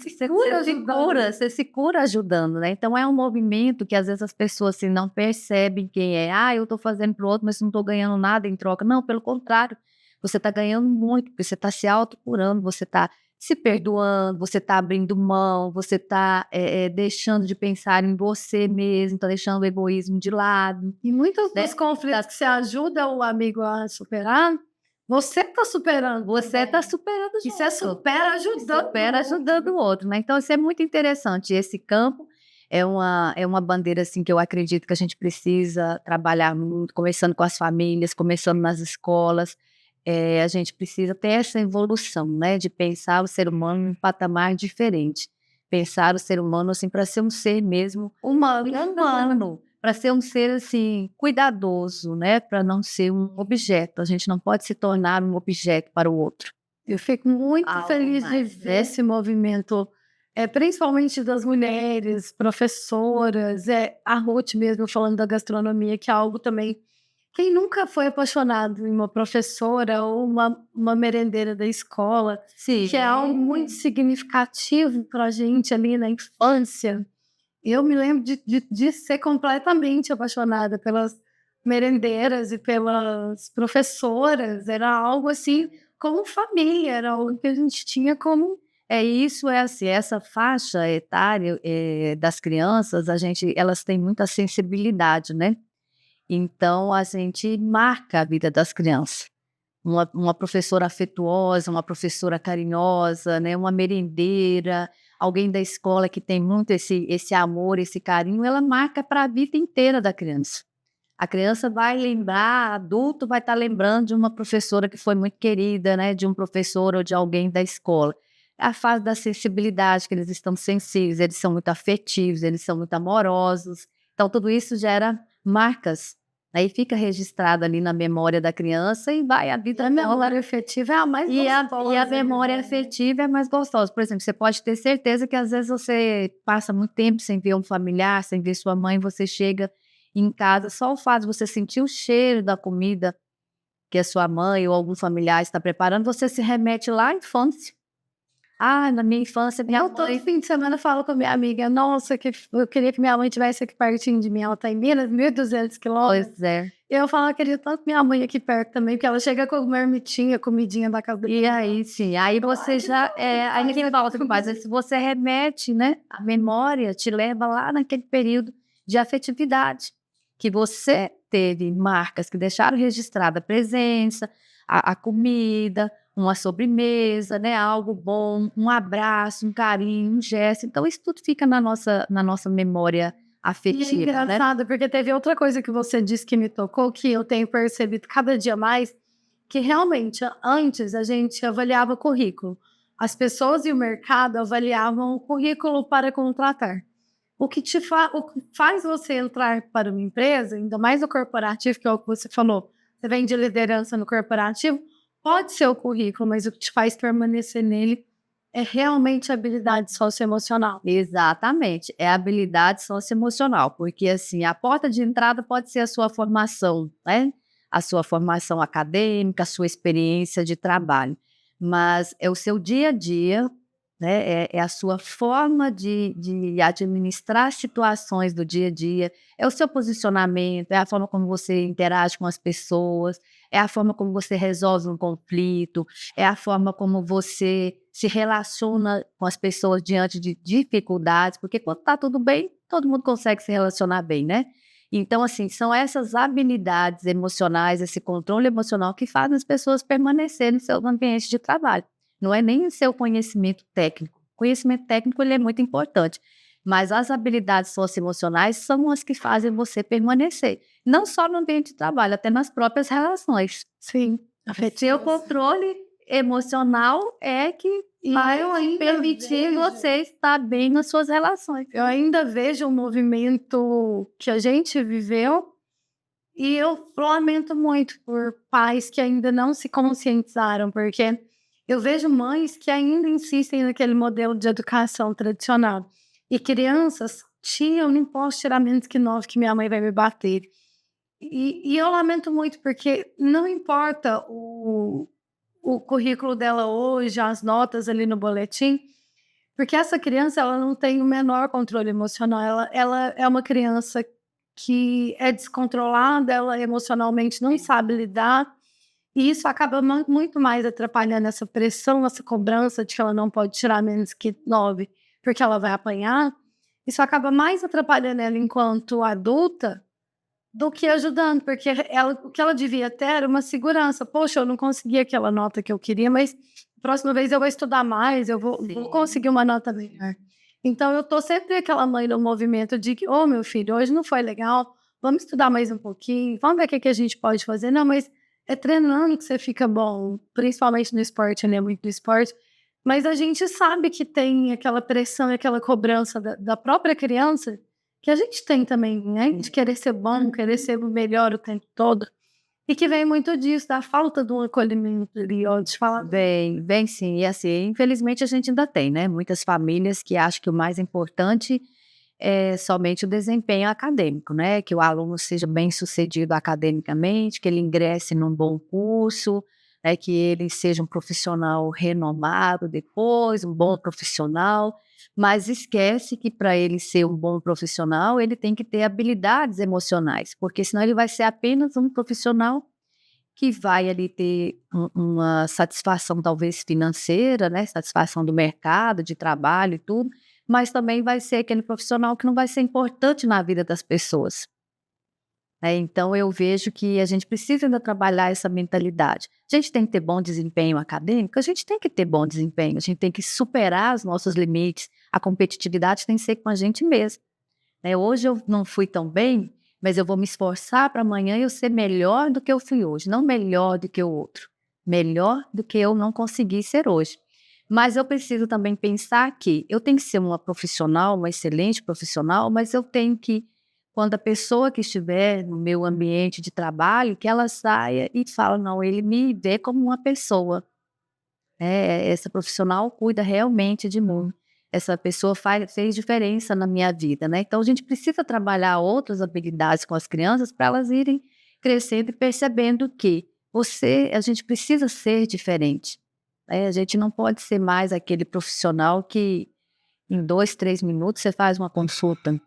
se cura ajudando, né? Então é um movimento que às vezes as pessoas assim, não percebem quem é. Ah, eu estou fazendo para o outro, mas não estou ganhando nada em troca. Não, pelo contrário, você está ganhando muito, porque você está se autocurando, você está se perdoando, você está abrindo mão, você está deixando de pensar em você mesmo, está deixando o egoísmo de lado. E muitos dos conflitos que você ajuda o amigo a superar, você está superando. Você está superando E você supera ajudando o outro, né? Então, isso é muito interessante. Esse campo é uma bandeira assim, que eu acredito que a gente precisa trabalhar muito, começando com as famílias, começando nas escolas. A gente precisa ter essa evolução, né? De pensar o ser humano em um patamar diferente. Pensar o ser humano assim, para ser um ser mesmo humano, para ser um ser assim cuidadoso, né? Para não ser um objeto. A gente não pode se tornar um objeto para o outro. Eu fico muito feliz de ver esse movimento, principalmente das mulheres, professoras, a Ruth mesmo falando da gastronomia, que é algo também. Quem nunca foi apaixonado em uma professora ou uma merendeira da escola, Sim. que é algo muito significativo para a gente ali na infância. Eu me lembro de ser completamente apaixonada pelas merendeiras e pelas professoras. Era algo assim como família, era algo que a gente tinha como. Isso é assim, essa faixa etária das crianças, elas têm muita sensibilidade, né? Então, a gente marca a vida das crianças. Uma professora afetuosa, uma professora carinhosa, né? Uma merendeira, alguém da escola que tem muito esse amor, esse carinho, ela marca para a vida inteira da criança. A criança vai lembrar, adulto vai estar lembrando de uma professora que foi muito querida, né? De um professor ou de alguém da escola. É a fase da sensibilidade, que eles estão sensíveis, eles são muito afetivos, eles são muito amorosos. Então, tudo isso gera marcas. Aí fica registrado ali na memória da criança e vai a vida. A memória afetiva é a mais gostosa. E a memória afetiva é mais gostosa. Por exemplo, você pode ter certeza que às vezes você passa muito tempo sem ver um familiar, sem ver sua mãe, você chega em casa, só o fato de você sentir o cheiro da comida que a sua mãe ou algum familiar está preparando, você se remete lá à infância. Ah, na minha infância, minha mãe... Todo fim de semana eu falo com a minha amiga, nossa, que eu queria que minha mãe estivesse aqui pertinho de mim. Ela está em Minas, 1.200 quilômetros. Pois é. E eu falo, eu queria tanto minha mãe aqui perto também, porque ela chega com marmitinha, comidinha da casa E aí, sim, aí você já... aí ninguém volta com mais. Se você remete, né? A memória te leva lá naquele período de afetividade, que você teve marcas que deixaram registrada a presença, a comida, uma sobremesa, né, algo bom, um abraço, um carinho, um gesto. Então, isso tudo fica na nossa memória afetiva. E é engraçado, né? Porque teve outra coisa que você disse que me tocou, que eu tenho percebido cada dia mais, que realmente, antes a gente avaliava currículo. As pessoas e o mercado avaliavam o currículo para contratar. O que faz você entrar para uma empresa, ainda mais no corporativo, que é o que você falou, você vem de liderança no corporativo, pode ser o currículo, mas o que te faz permanecer nele é realmente a habilidade socioemocional. Exatamente, é a habilidade socioemocional, porque assim, a porta de entrada pode ser a sua formação, né? A sua formação acadêmica, a sua experiência de trabalho, mas é o seu dia a dia, né? É a sua forma de administrar situações do dia a dia, é o seu posicionamento, é a forma como você interage com as pessoas, é a forma como você resolve um conflito, é a forma como você se relaciona com as pessoas diante de dificuldades, porque quando está tudo bem, todo mundo consegue se relacionar bem, né? Então, assim, são essas habilidades emocionais, esse controle emocional que fazem as pessoas permanecerem em seu ambiente de trabalho. Não é nem o seu conhecimento técnico. O conhecimento técnico ele é muito importante, mas as habilidades socioemocionais são as que fazem você permanecer. Não só no ambiente de trabalho, até nas próprias relações. Sim. Seu controle emocional é que E Mas eu ainda permitir vejo, você estar bem nas suas relações. eu ainda vejo um movimento que a gente viveu e eu lamento muito por pais que ainda não se conscientizaram, porque eu vejo mães que ainda insistem naquele modelo de educação tradicional. E crianças, tia, eu não posso tirar menos que 9 que minha mãe vai me bater. E eu lamento muito, porque não importa o currículo dela hoje, as notas ali no boletim, porque essa criança ela não tem o menor controle emocional. Ela é uma criança que é descontrolada, ela emocionalmente não sabe lidar, e isso acaba muito mais atrapalhando essa pressão, essa cobrança de que ela não pode tirar menos que 9, porque ela vai apanhar. Isso acaba mais atrapalhando ela enquanto adulta do que ajudando, porque o que ela devia ter era uma segurança. Poxa, eu não consegui aquela nota que eu queria, mas próxima vez eu vou estudar mais, eu vou conseguir uma nota melhor. Então, eu tô sempre aquela mãe no movimento de que, ô meu filho, hoje não foi legal, vamos estudar mais um pouquinho, vamos ver o que, que a gente pode fazer. Não, mas é treinando que você fica bom, principalmente no esporte, ele é muito do esporte. Mas a gente sabe que tem aquela pressão e aquela cobrança da própria criança que a gente tem também, né, de querer ser bom, querer ser o melhor o tempo todo, e que vem muito disso, da falta do acolhimento ali, ó, de falar Bem sim, e assim, infelizmente a gente ainda tem, né, muitas famílias que acham que o mais importante é somente o desempenho acadêmico, né, que o aluno seja bem-sucedido academicamente, que ele ingresse num bom curso, né, que ele seja um profissional renomado depois, um bom profissional, mas esquece que para ele ser um bom profissional, ele tem que ter habilidades emocionais, porque senão ele vai ser apenas um profissional que vai ali ter uma satisfação talvez financeira, né, satisfação do mercado, de trabalho e tudo, mas também vai ser aquele profissional que não vai ser importante na vida das pessoas, né. Então eu vejo que a gente precisa ainda trabalhar essa mentalidade. A gente tem que ter bom desempenho acadêmico, a gente tem que ter bom desempenho, a gente tem que superar os nossos limites, a competitividade tem que ser com a gente mesmo, né. Hoje eu não fui tão bem, mas eu vou me esforçar para amanhã eu ser melhor do que eu fui hoje, não melhor do que o outro, melhor do que eu não consegui ser hoje. Mas eu preciso também pensar que eu tenho que ser uma profissional, uma excelente profissional, mas eu tenho que, quando a pessoa que estiver no meu ambiente de trabalho, que ela saia e fala: "Não, ele me vê como uma pessoa". Essa profissional cuida realmente de mim. Essa pessoa fez diferença na minha vida, né. Então a gente precisa trabalhar outras habilidades com as crianças para elas irem crescendo e percebendo que a gente precisa ser diferente, né. A gente não pode ser mais aquele profissional que em 2, 3 minutos você faz uma consulta.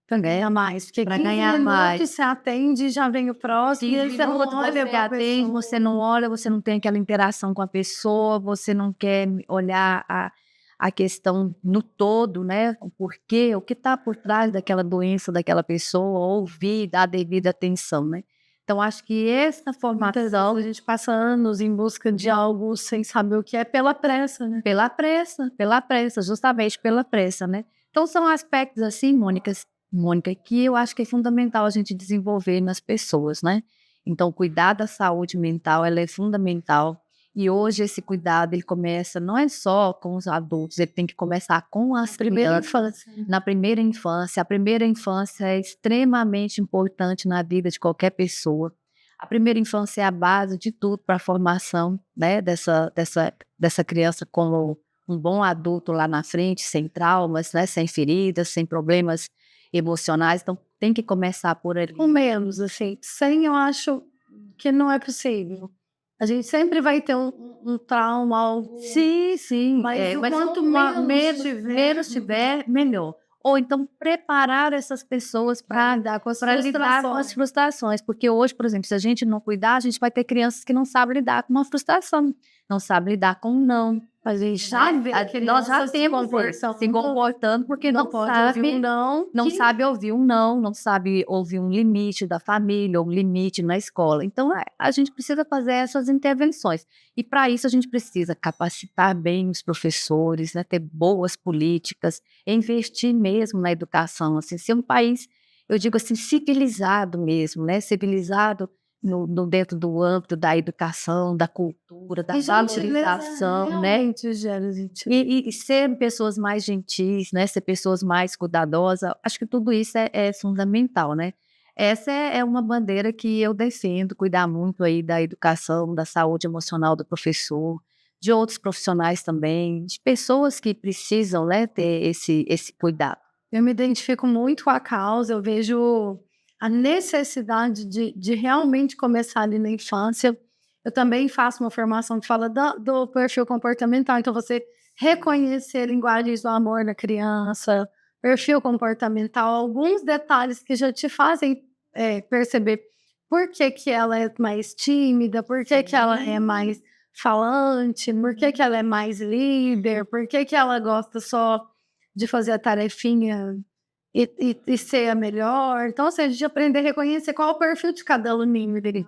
para ganhar mais, porque Pra 15 ganhar mais. minutos você atende, já vem o próximo, e aí você não olha Você pra atende, pessoa. você não olha, você não tem aquela interação com a pessoa, você não quer olhar a questão no todo, né, o porquê, o que está por trás daquela doença daquela pessoa, ouvir, dar a devida atenção, né. Então acho que essa Muitas vezes formação a gente passa anos em busca de algo sem saber o que é, pela pressa, né. pela pressa, justamente pela pressa, né. Então são aspectos assim, Mônica, que eu acho que é fundamental a gente desenvolver nas pessoas, né. Então cuidar da saúde mental, ela é fundamental, e hoje esse cuidado ele começa não é só com os adultos, ele tem que começar com as Primeira crianças, infância, né. na primeira infância. A primeira infância é extremamente importante na vida de qualquer pessoa. A primeira infância é a base de tudo para a formação, né, dessa criança como um bom adulto lá na frente, sem traumas, né, sem feridas, sem problemas emocionais, então tem que começar por ali. Com menos, assim, sem eu acho que não é possível. A gente sempre vai ter um trauma, algo, Sim, sim, mas o mas quanto menos tiver, melhor. Ou então preparar essas pessoas para para lidar com as lidar com as frustrações. frustrações, porque hoje, por exemplo, se a gente não cuidar, a gente vai ter crianças que não sabem lidar com uma frustração, não sabem lidar com um não. A gente já vê Nós já crianças temos se comportando porque não não pode ouvir um sabe não, não sabe ouvir um não, não sabe ouvir um limite da família ou um limite na escola. Então, a gente precisa fazer essas intervenções. E para isso a gente precisa capacitar bem os professores, né, ter boas políticas, investir mesmo na educação, assim, ser um país, eu digo assim, civilizado mesmo, né, civilizado dentro do âmbito da educação, da cultura, da valorização, né? Realmente gera gentileza. E ser pessoas mais gentis, né? Ser pessoas mais cuidadosas, acho que tudo isso é fundamental, né? Essa é uma bandeira que eu defendo, cuidar muito aí da educação, da saúde emocional do professor, de outros profissionais também, de pessoas que precisam, né, ter esse cuidado. Eu me identifico muito com a causa, eu vejo a necessidade de realmente começar ali na infância. Eu também faço uma formação que fala do perfil comportamental, então você reconhecer linguagens do amor na criança, perfil comportamental, alguns detalhes que já te fazem perceber por que que ela é mais tímida, por que que ela é mais falante, por que que ela é mais líder, por que que ela gosta só de fazer a tarefinha e ser a melhor. Então, assim, a gente aprender a reconhecer qual é o perfil de cada aluninho dele.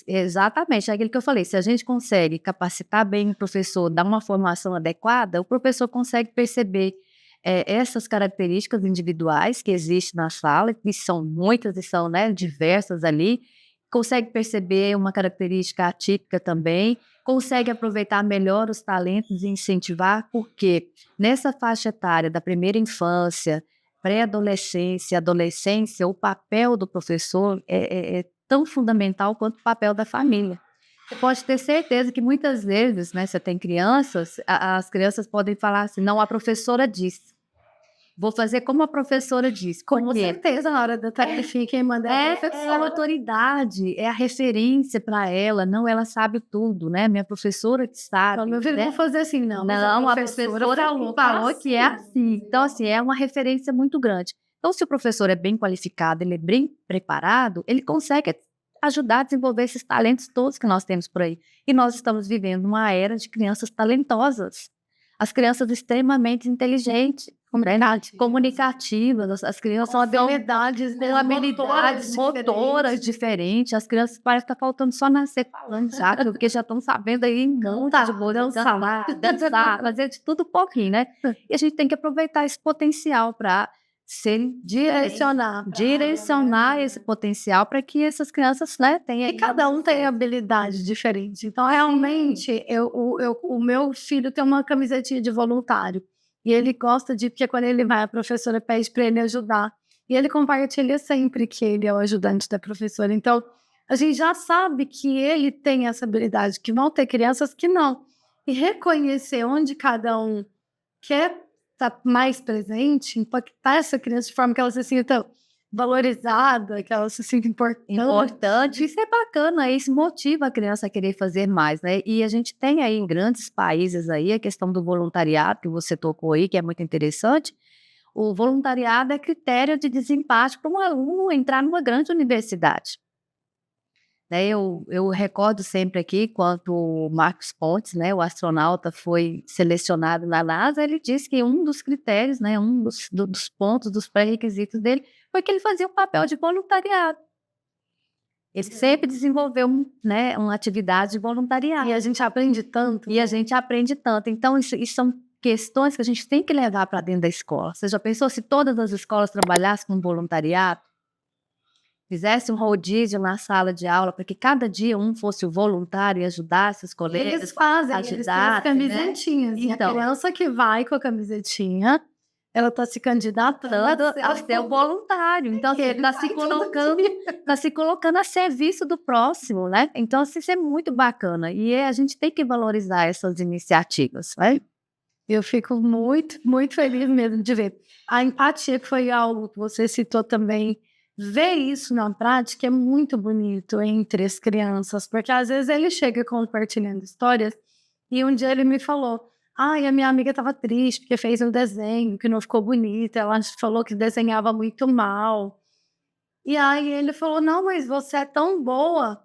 Exatamente, é aquilo que eu falei, se a gente consegue capacitar bem o professor, dar uma formação adequada, o professor consegue perceber essas características individuais que existem na sala, que são muitas e são, né, diversas ali, consegue perceber uma característica atípica também, consegue aproveitar melhor os talentos e incentivar, porque nessa faixa etária da primeira infância, pré-adolescência, adolescência, o papel do professor é tão fundamental quanto o papel da família. Você pode ter certeza que muitas vezes, né, você tem crianças, as crianças podem falar assim, não, a professora disse. Vou fazer como a professora disse. Com certeza, na hora da tarefa, quem manda é a autoridade, é a referência para ela. Não, ela sabe tudo, né? Minha professora que sabe. Meu filho, né? vou fazer assim, não. Não, a professora falou que é assim. Então, assim, é uma referência muito grande. Então, se o professor é bem qualificado, ele é bem preparado, ele consegue ajudar a desenvolver esses talentos todos que nós temos por aí. E nós estamos vivendo uma era de crianças talentosas. As crianças extremamente inteligentes, comunicativas, as crianças são habilidades motoras diferentes. As crianças parecem que está faltando só nascer falando já, porque já estão sabendo aí dançar, fazer de tudo um pouquinho, né? E a gente tem que aproveitar esse potencial para direcionar esse potencial para que essas crianças, né, tenham. E cada um tem habilidade diferente. Então, realmente, o meu filho tem uma camisetinha de voluntário. E ele gosta porque quando ele vai, a professora pede para ele ajudar. E ele compartilha sempre que ele é o ajudante da professora. Então, a gente já sabe que ele tem essa habilidade, que vão ter crianças que não. E reconhecer onde cada um quer estar mais presente, impactar essa criança de forma que ela se sinta valorizada, que ela se sinta importante. Isso é bacana, isso motiva a criança a querer fazer mais, né? E a gente tem aí em grandes países aí a questão do voluntariado, que você tocou aí, que é muito interessante. O voluntariado é critério de desempate para um aluno entrar numa grande universidade. Né, eu recordo sempre aqui, quando o Marcos Pontes, né, o astronauta, foi selecionado na NASA, ele disse que um dos critérios, né, um dos pontos, dos pré-requisitos dele, foi que ele fazia um papel de voluntariado. Ele sempre desenvolveu, né, uma atividade de voluntariado. E a gente aprende tanto. Então, isso são questões que a gente tem que levar para dentro da escola. Você já pensou se todas as escolas trabalhassem com voluntariado? Fizesse um rodízio na sala de aula, para que cada dia um fosse o voluntário e ajudasse os colegas. Eles fazem, eles têm as camisetinhas. Né? Então, a criança que vai com a camisetinha, ela está se candidatando a ser o voluntário. Então, ele está se colocando a serviço do próximo, né? Então, assim, isso é muito bacana. E a gente tem que valorizar essas iniciativas, né? Eu fico muito, muito feliz mesmo de ver. A empatia, que foi algo que você citou também, ver isso na prática é muito bonito entre as crianças, porque às vezes ele chega compartilhando histórias e um dia ele me falou, ai, a minha amiga estava triste porque fez um desenho que não ficou bonito, ela falou que desenhava muito mal. E aí ele falou, não, mas você é tão boa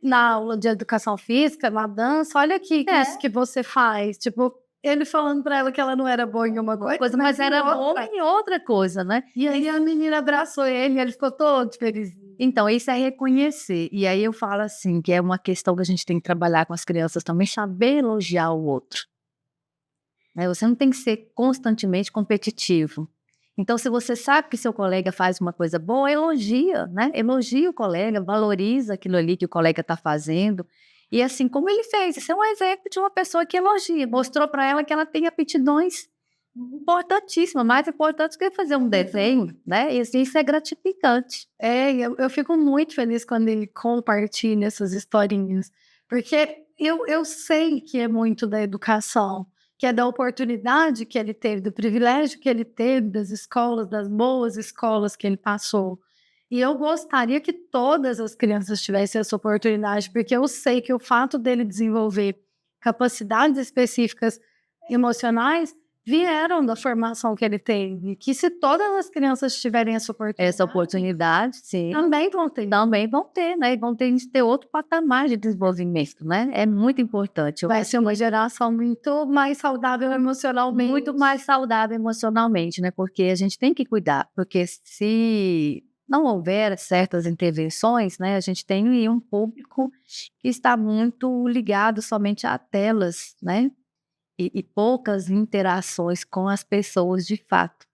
na aula de educação física, na dança, olha aqui isso que você faz, tipo... Ele falando pra ela que ela não era boa em uma coisa, mas era boa em outra coisa, né? E aí a menina abraçou ele, ele ficou todo feliz. Então, isso é reconhecer. E aí eu falo assim, que é uma questão que a gente tem que trabalhar com as crianças também, saber elogiar o outro. Você não tem que ser constantemente competitivo. Então, se você sabe que seu colega faz uma coisa boa, elogia, né? Elogia o colega, valoriza aquilo ali que o colega está fazendo. E assim como ele fez, isso é um exemplo de uma pessoa que elogia, mostrou para ela que ela tem aptidões importantíssimas, mais importantes que fazer um desenho, né? E assim, isso é gratificante. Eu fico muito feliz quando ele compartilha essas historinhas, porque eu sei que é muito da educação, que é da oportunidade que ele teve, do privilégio que ele teve, das escolas, das boas escolas que ele passou. E eu gostaria que todas as crianças tivessem essa oportunidade, porque eu sei que o fato dele desenvolver capacidades específicas emocionais vieram da formação que ele teve, que se todas as crianças tiverem Essa oportunidade, sim, também vão ter, né? E vão ter outro patamar de desenvolvimento, né? É muito importante. vai ser uma geração muito mais saudável emocionalmente. Muito mais saudável emocionalmente, né? Porque a gente tem que cuidar, porque se não houver certas intervenções, né, a gente tem aí um público que está muito ligado somente a telas, né? E poucas interações com as pessoas de fato,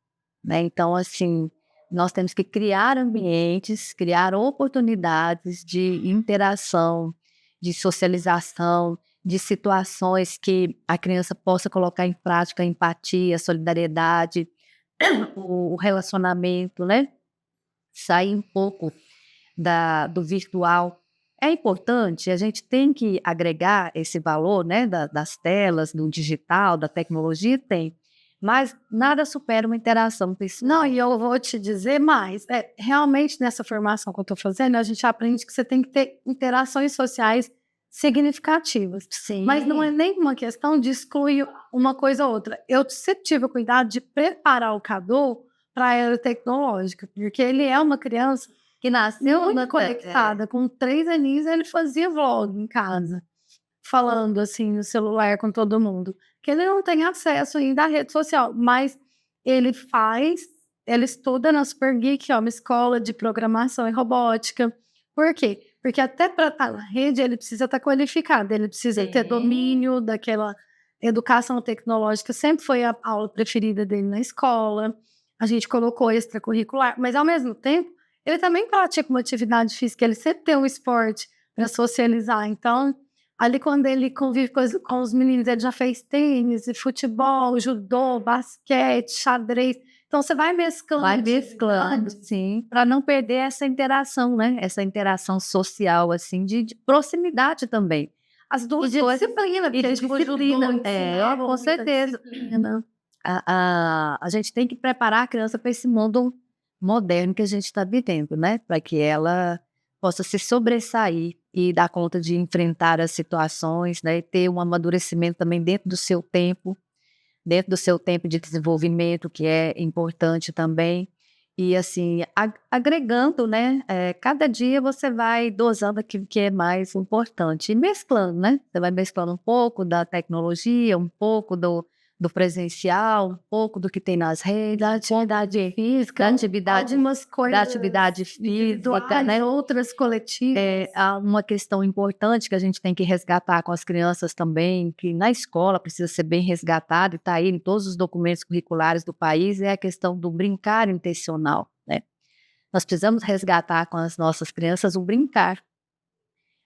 né? Então, assim, nós temos que criar ambientes, criar oportunidades de interação, de socialização, de situações que a criança possa colocar em prática a empatia, a solidariedade, o relacionamento, né? Sair um pouco do virtual. É importante, a gente tem que agregar esse valor, né, das telas, do digital, da tecnologia, tem, mas nada supera uma interação pessoal. Não, e eu vou te dizer mais, realmente nessa formação que eu estou fazendo, a gente aprende que você tem que ter interações sociais significativas. Sim. Mas não é nem uma questão de excluir uma coisa ou outra. Eu sempre tive o cuidado de preparar o Cadu para a era tecnológica, porque ele é uma criança que nasceu muito conectada. Com 3 aninhos, ele fazia vlog em casa, falando assim no celular com todo mundo. Que ele não tem acesso ainda à rede social, mas ele estuda na Super Geek, que é uma escola de programação e robótica. Por quê? Porque até para estar na rede, ele precisa estar qualificado, ele precisa ter domínio daquela educação tecnológica. Sempre foi a aula preferida dele na escola. A gente colocou extracurricular, mas ao mesmo tempo, ele também pratica uma atividade física, ele sempre tem um esporte para socializar. Então, ali quando ele convive com os meninos, ele já fez tênis, futebol, judô, basquete, xadrez. Então, você vai mesclando. Vai mesclando, sim, para não perder essa interação, né? Essa interação social, assim, de proximidade também. As duas coisas. Disciplina, porque disciplina, com certeza. A gente tem que preparar a criança para esse mundo moderno que a gente está vivendo, né? Para que ela possa se sobressair e dar conta de enfrentar as situações, né? E ter um amadurecimento também dentro do seu tempo de desenvolvimento, que é importante também. E assim, agregando, né? Cada dia você vai dosando aquilo que é mais importante e mesclando, né? Você vai mesclando um pouco da tecnologia, um pouco do presencial, um pouco do que tem nas redes, da atividade física, da atividade física, né? Outras coletivas. Há uma questão importante que a gente tem que resgatar com as crianças também, que na escola precisa ser bem resgatado e está aí em todos os documentos curriculares do país, é a questão do brincar intencional, né? Nós precisamos resgatar com as nossas crianças o brincar.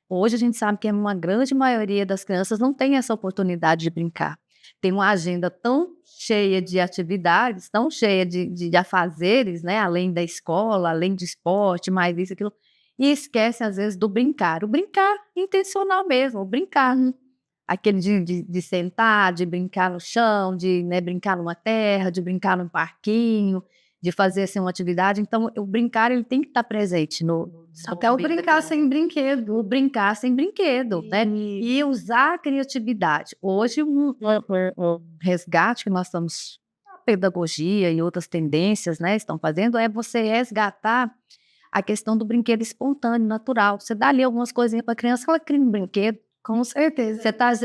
Hoje a gente sabe que uma grande maioria das crianças não tem essa oportunidade de brincar. Tem uma agenda tão cheia de atividades, tão cheia de afazeres, né? Além da escola, além de esporte, mais isso, aquilo, e esquece, às vezes, do brincar. O brincar intencional mesmo, o brincar. Aquele de sentar, de brincar no chão, de, né, brincar numa terra, de brincar num parquinho, de fazer assim, uma atividade. Então, o brincar ele tem que estar presente até o brincar sem brinquedo. O brincar sem brinquedo, né? E usar a criatividade. Hoje, um resgate que nós estamos, a pedagogia e outras tendências, né, estão fazendo, é você resgatar a questão do brinquedo espontâneo, natural. Você dá ali algumas coisinhas para a criança, ela cria um brinquedo. Com certeza.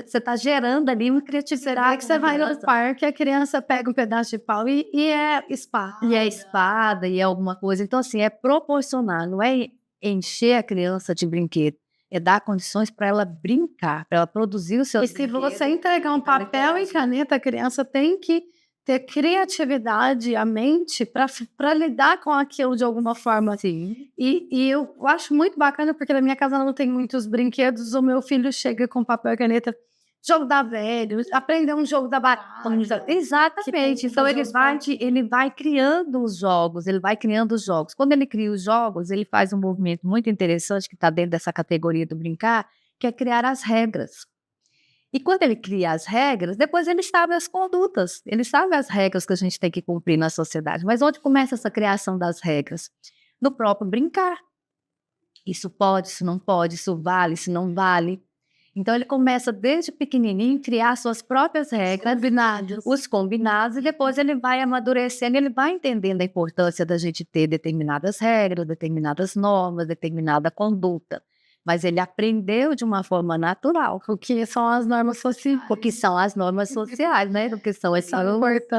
Você tá gerando ali uma criatividade. Será que você vai no parque, a criança pega um pedaço de pau e é espada. E é espada, e é alguma coisa. Então, assim, é proporcionar, não é encher a criança de brinquedo. É dar condições para ela brincar, para ela produzir o seu. E se você entregar um papel e caneta, a criança tem que ter criatividade, a mente, para lidar com aquilo de alguma forma. Sim. E eu acho muito bacana, porque na minha casa não tem muitos brinquedos, o meu filho chega com papel e caneta, jogo da velho, aprender um jogo da barata. Exatamente. Então ele vai criando os jogos, ele vai criando os jogos. Quando ele cria os jogos, ele faz um movimento muito interessante que está dentro dessa categoria do brincar, que é criar as regras. E quando ele cria as regras, depois ele sabe as condutas, ele sabe as regras que a gente tem que cumprir na sociedade. Mas onde começa essa criação das regras? No próprio brincar. Isso pode, isso não pode, isso vale, isso não vale. Então ele começa desde pequenininho a criar suas próprias regras, os combinados, e depois ele vai amadurecendo, ele vai entendendo a importância da gente ter determinadas regras, determinadas normas, determinada conduta. Mas ele aprendeu de uma forma natural. O que são as normas sociais? O que são as normas sociais, né? O que são essas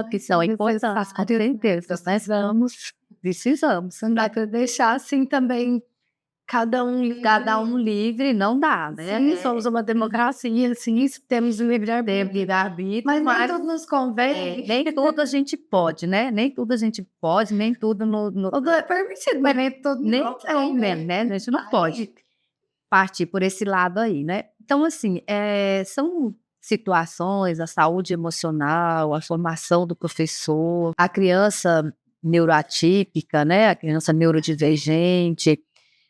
que são importantes. Com certeza, precisamos. Não dá para deixar assim também cada um livre, não dá, né? Sim, somos uma democracia, sim, temos o livre-arbítrio, mas nem tudo nos convém. Nem tudo a gente pode, né? Nem tudo a gente pode, nem tudo Tudo é permitido, mas nem tudo né? A gente não pode partir por esse lado aí, né? Então, assim, são situações, a saúde emocional, a formação do professor, a criança neuroatípica, né? A criança neurodivergente,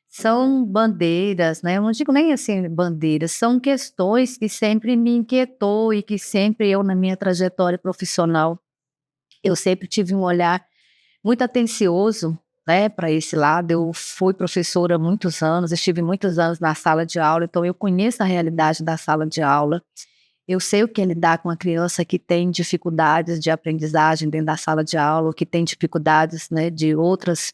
são bandeiras, né? Eu não digo nem assim bandeiras, são questões que sempre me inquietou e que sempre eu, na minha trajetória profissional, eu sempre tive um olhar muito atencioso, né, para esse lado. Eu fui professora há muitos anos, estive muitos anos na sala de aula, então eu conheço a realidade da sala de aula. Eu sei o que é lidar com uma criança que tem dificuldades de aprendizagem dentro da sala de aula, que tem dificuldades, né, de outras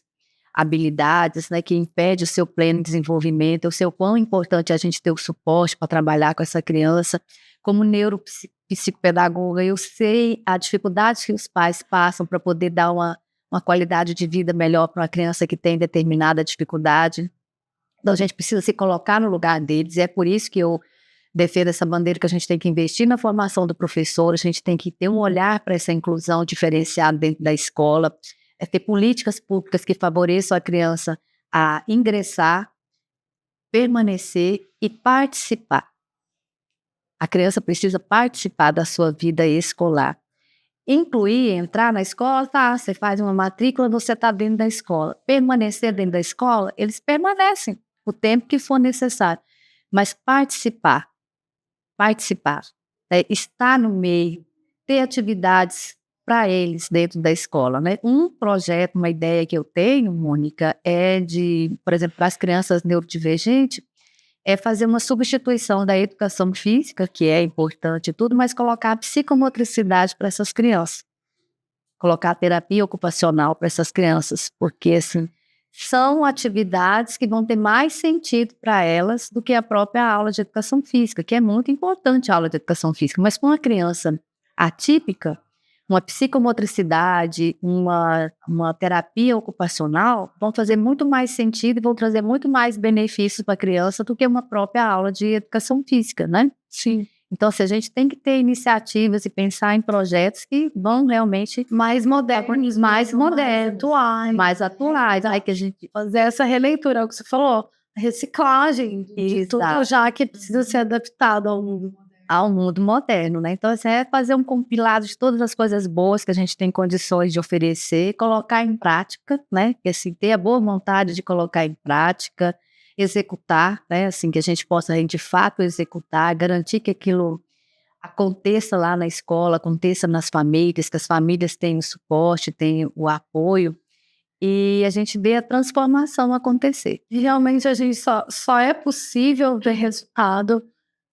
habilidades, né, que impede o seu pleno desenvolvimento. Eu sei o quão importante é a gente ter o suporte para trabalhar com essa criança. Como neuropsicopedagoga, eu sei a dificuldade que os pais passam para poder dar uma qualidade de vida melhor para uma criança que tem determinada dificuldade. Então, a gente precisa se colocar no lugar deles, e é por isso que eu defendo essa bandeira que a gente tem que investir na formação do professor, a gente tem que ter um olhar para essa inclusão diferenciada dentro da escola, ter políticas públicas que favoreçam a criança a ingressar, permanecer e participar. A criança precisa participar da sua vida escolar. Incluir, entrar na escola, tá, você faz uma matrícula, você está dentro da escola. Permanecer dentro da escola, eles permanecem o tempo que for necessário. Mas participar, estar no meio, ter atividades para eles dentro da escola, né? Um projeto, uma ideia que eu tenho, Mônica, é de, por exemplo, para as crianças neurodivergentes, é fazer uma substituição da educação física, que é importante e tudo, mas colocar a psicomotricidade para essas crianças. Colocar a terapia ocupacional para essas crianças, porque, assim, são atividades que vão ter mais sentido para elas do que a própria aula de educação física, que é muito importante a aula de educação física, mas para uma criança atípica, uma psicomotricidade, uma terapia ocupacional vão fazer muito mais sentido e vão trazer muito mais benefícios para a criança do que uma própria aula de educação física, né? Sim. Então, a gente tem que ter iniciativas e pensar em projetos que vão realmente mais modernos, mais atuais. Aí que a gente fazer essa releitura, é o que você falou, reciclagem de tudo já que precisa ser adaptado ao mundo moderno, né? Então, assim, é fazer um compilado de todas as coisas boas que a gente tem condições de oferecer, colocar em prática, né? Que, assim, ter a boa vontade de colocar em prática, executar, né? Assim, que a gente possa, de fato, executar, garantir que aquilo aconteça lá na escola, aconteça nas famílias, que as famílias tenham o suporte, tenham o apoio, e a gente vê a transformação acontecer. E realmente a gente só é possível ver resultado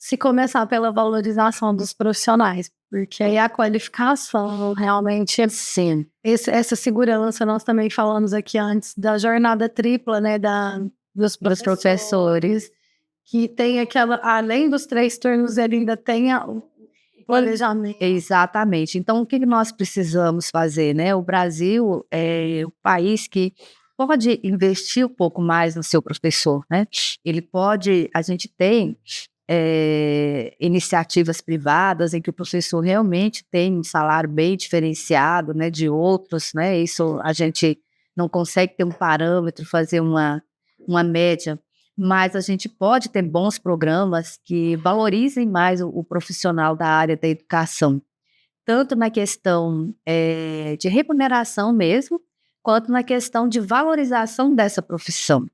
se começar pela valorização dos profissionais, porque aí a qualificação realmente, sim, essa segurança, nós também falamos aqui antes da jornada tripla, né, dos professores, que tem aquela, além dos 3 turnos, ele ainda tem o planejamento. Exatamente. Então, o que nós precisamos fazer, né? O Brasil é o país que pode investir um pouco mais no seu professor, né? Ele pode, a gente tem iniciativas privadas em que o professor realmente tem um salário bem diferenciado, né, de outros, né? Isso a gente não consegue ter um parâmetro, fazer uma média, mas a gente pode ter bons programas que valorizem mais o profissional da área da educação, tanto na questão de remuneração mesmo, quanto na questão de valorização dessa profissão.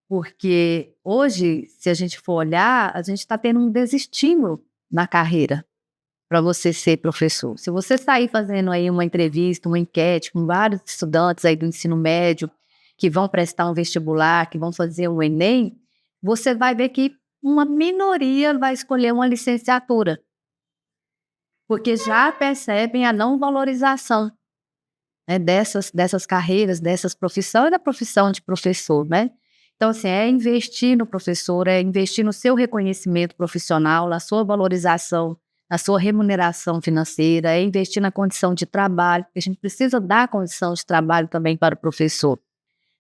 Porque hoje, se a gente for olhar, a gente está tendo um desestímulo na carreira para você ser professor. Se você sair fazendo aí uma entrevista, uma enquete com vários estudantes aí do ensino médio que vão prestar um vestibular, que vão fazer um Enem, você vai ver que uma minoria vai escolher uma licenciatura, porque já percebem a não valorização, né, dessas carreiras, dessas profissões e da profissão de professor, né? Então, assim, é investir no professor, é investir no seu reconhecimento profissional, na sua valorização, na sua remuneração financeira, é investir na condição de trabalho, porque a gente precisa dar condição de trabalho também para o professor.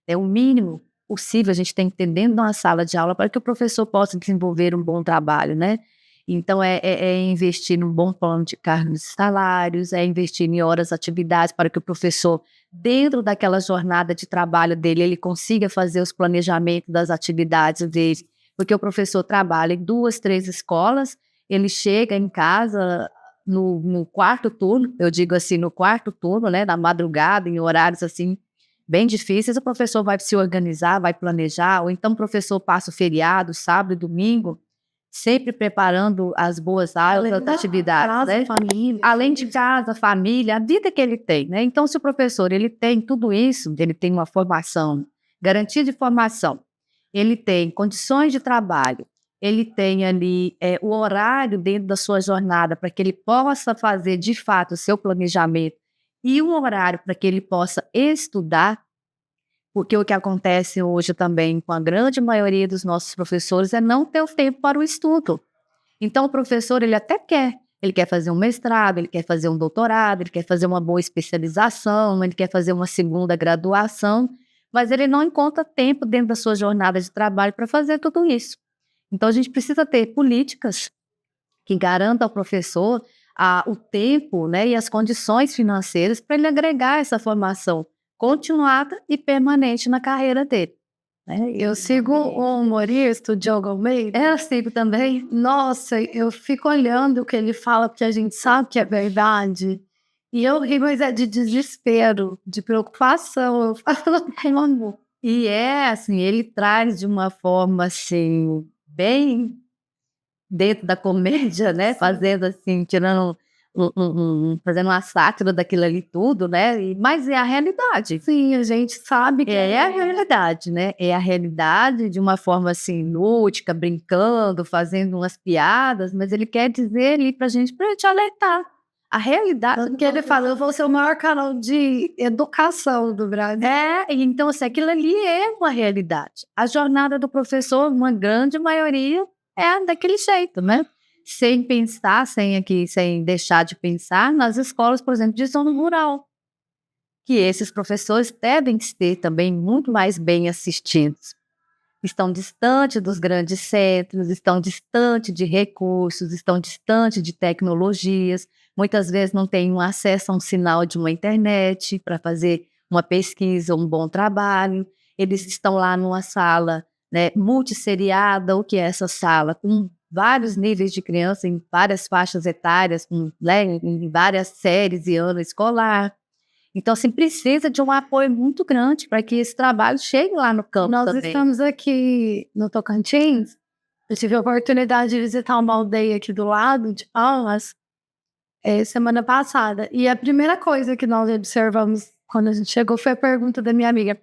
É o mínimo possível a gente tem que ter dentro de uma sala de aula para que o professor possa desenvolver um bom trabalho, né? Então, é investir num bom plano de cargos e salários, é investir em horas, atividades para que o professor, dentro daquela jornada de trabalho dele, ele consiga fazer os planejamentos das atividades dele, porque o professor trabalha em 2, 3 escolas, ele chega em casa no quarto turno, eu digo assim, no quarto turno, né, na madrugada, em horários assim, bem difíceis, o professor vai se organizar, vai planejar, ou então o professor passa o feriado, sábado e domingo, sempre preparando as boas aulas, as atividades, né? Família. Além de casa, família, a vida que ele tem, né? Então, se o professor ele tem tudo isso, ele tem uma formação, garantia de formação, ele tem condições de trabalho, ele tem ali o horário dentro da sua jornada para que ele possa fazer de fato o seu planejamento e um horário para que ele possa estudar, porque o que acontece hoje também com a grande maioria dos nossos professores é não ter o tempo para o estudo. Então, o professor, ele quer fazer um mestrado, ele quer fazer um doutorado, ele quer fazer uma boa especialização, ele quer fazer uma segunda graduação, mas ele não encontra tempo dentro da sua jornada de trabalho para fazer tudo isso. Então, a gente precisa ter políticas que garantam ao professor o tempo, né, e as condições financeiras para ele agregar essa formação continuada e permanente na carreira dele, né? Eu sigo o humorista, o Diogo Almeida. Eu sigo também. Nossa, eu fico olhando o que ele fala, porque a gente sabe que é verdade. E eu ri, mas é de desespero, de preocupação. Eu falo, como? E assim, ele traz de uma forma, assim, bem dentro da comédia, né, fazendo assim, tirando fazendo uma sátira daquilo ali tudo, né, mas é a realidade. Sim, a gente sabe que É a realidade, né, é a realidade de uma forma, assim, lúdica, brincando, fazendo umas piadas, mas ele quer dizer ali pra gente alertar. A realidade tanto que ele fala, eu vou ser o maior canal de educação do Brasil. e então, assim, aquilo ali é uma realidade. A jornada do professor, uma grande maioria, é daquele jeito, né? Sem pensar, sem deixar de pensar nas escolas, por exemplo, de zona rural, que esses professores devem ser também muito mais bem assistidos. Estão distantes dos grandes centros, estão distantes de recursos, estão distantes de tecnologias, muitas vezes não têm um acesso a um sinal de uma internet para fazer uma pesquisa, um bom trabalho. Eles estão lá numa sala, né, multisseriada. O que é essa sala? Com vários níveis de criança, em várias faixas etárias, né, em várias séries e ano escolar. Então, assim, precisa de um apoio muito grande para que esse trabalho chegue lá no campo Nós também. estamos aqui no Tocantins. Eu tive a oportunidade de visitar uma aldeia aqui do lado, de Palmas, semana passada. E a primeira coisa que nós observamos quando a gente chegou foi a pergunta da minha amiga: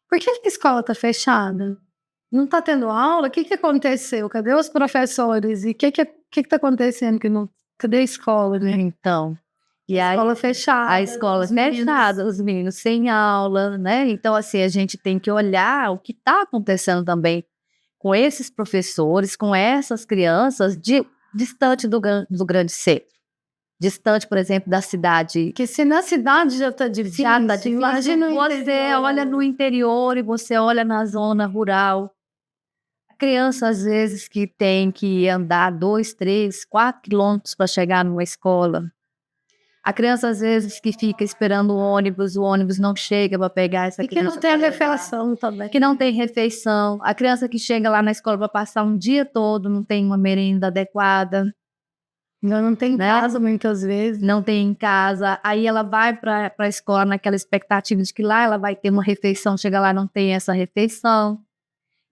por que a escola está fechada? Não está tendo aula? O que aconteceu? Cadê os professores? E o que está acontecendo? Cadê a escola, né? Então, e A aí escola fechada. a escola os meninos- fechada, os meninos sem aula, né? Então, assim, a gente tem que olhar o que está acontecendo também com esses professores, com essas crianças distante do grande centro. Distante, por exemplo, da cidade. Porque se na cidade já está difícil, Já está difícil. imagina no Você interior. olha no interior e você olha na zona rural. criança, às vezes, que tem que andar 2, 3, 4 quilômetros para chegar numa escola. A criança, às vezes, que fica esperando o ônibus não chega para pegar essa E que criança. não tem a pra levar. refeição também. Que não tem refeição. A criança que chega lá na escola para passar um dia todo, não tem uma merenda adequada. Não tem né? casa muitas vezes. Não tem em casa. Aí ela vai para a escola naquela expectativa de que lá ela vai ter uma refeição, chega lá não tem essa refeição.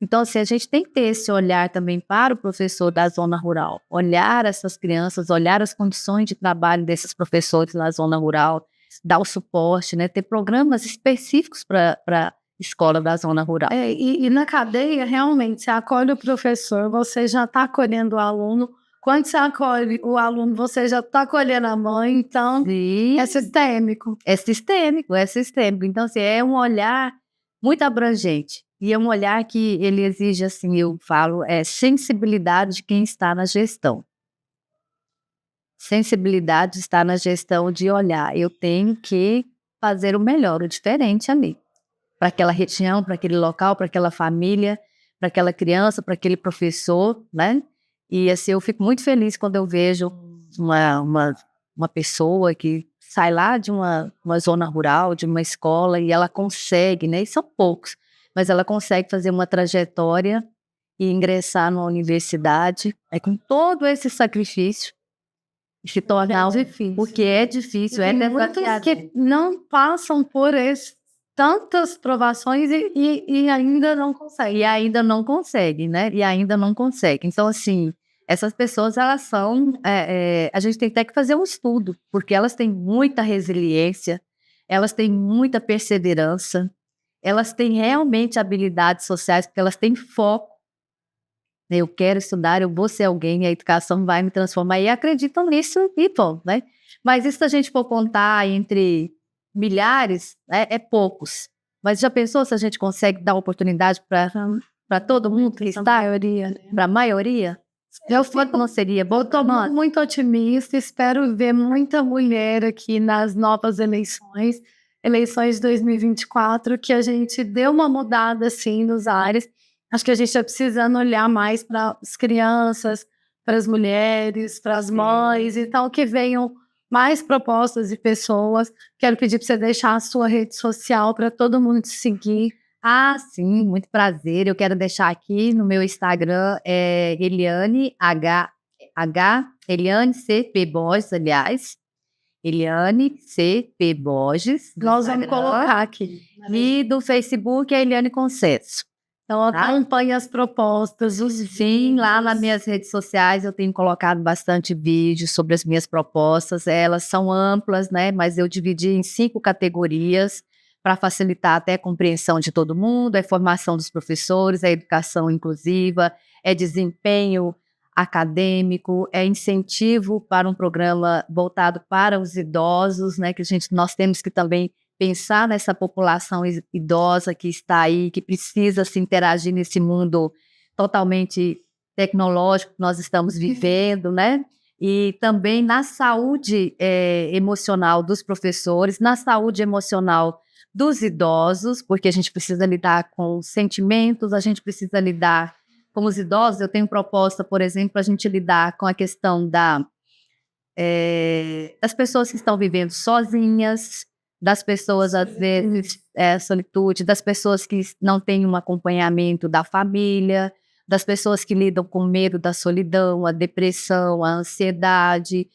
Então, assim, a gente tem que ter esse olhar também para o professor da zona rural. Olhar essas crianças, olhar as condições de trabalho desses professores na zona rural, dar o suporte, né? Ter programas específicos para a escola da zona rural. E na cadeia, realmente, você acolhe o professor, você já está acolhendo o aluno. Quando você acolhe o aluno, você já está acolhendo a mãe. Então, Sim. é sistêmico. É sistêmico. Então, assim, é um olhar muito abrangente. E é um olhar que ele exige, assim, eu falo, sensibilidade de quem está na gestão. Sensibilidade está na gestão de olhar. Eu tenho que fazer o melhor, o diferente ali. Para aquela região, para aquele local, para aquela família, para aquela criança, para aquele professor, né? E assim, eu fico muito feliz quando eu vejo uma pessoa que sai lá de uma zona rural, de uma escola, e ela consegue, né? E são poucos, mas ela consegue fazer uma trajetória e ingressar numa universidade, com todo esse sacrifício, e se tornar difícil. Porque é difícil, Tem muitos que não passam por tantas provações e ainda não conseguem. E ainda não consegue, né? E ainda não consegue. Então, assim, essas pessoas, elas são... a gente tem até que fazer um estudo, porque elas têm muita resiliência, elas têm muita perseverança, elas têm realmente habilidades sociais, porque elas têm foco. Eu quero estudar, eu vou ser alguém, e a educação vai me transformar. E acreditam nisso e bom, né? Mas isso, se a gente for contar entre milhares, é poucos. Mas já pensou se a gente consegue dar oportunidade para todo mundo que está? Para a maioria? Quanto não seria bom? Estou muito otimista, espero ver muita mulher aqui nas novas eleições de 2024, que a gente deu uma mudada, assim, nos ares. Acho que a gente está precisando olhar mais para as crianças, para as mulheres, para as mães, então que venham mais propostas de pessoas. Quero pedir para você deixar a sua rede social para todo mundo te seguir. Ah, sim, muito prazer. Eu quero deixar aqui no meu Instagram, Eliane Eliane C.P. Borges, aliás. Eliane C.P. Borges. Nós vamos colocar aqui. E do Facebook é Eliane Concesso. Então, acompanhe as propostas, Sim, lá nas minhas redes sociais eu tenho colocado bastante vídeos sobre as minhas propostas. Elas são amplas, né? Mas eu dividi em 5 categorias para facilitar até a compreensão de todo mundo. É formação dos professores, é educação inclusiva, é desempenho acadêmico, é incentivo para um programa voltado para os idosos, né? Que nós temos que também pensar nessa população idosa que está aí, que precisa se interagir nesse mundo totalmente tecnológico que nós estamos vivendo, né? E também na saúde emocional dos professores, na saúde emocional dos idosos, porque a gente precisa lidar com sentimentos, a gente precisa lidar com os idosos. Eu tenho proposta, por exemplo, para a gente lidar com a questão das pessoas que estão vivendo sozinhas, das pessoas, às vezes, solitude, das pessoas que não têm um acompanhamento da família, das pessoas que lidam com medo da solidão, a depressão, a ansiedade,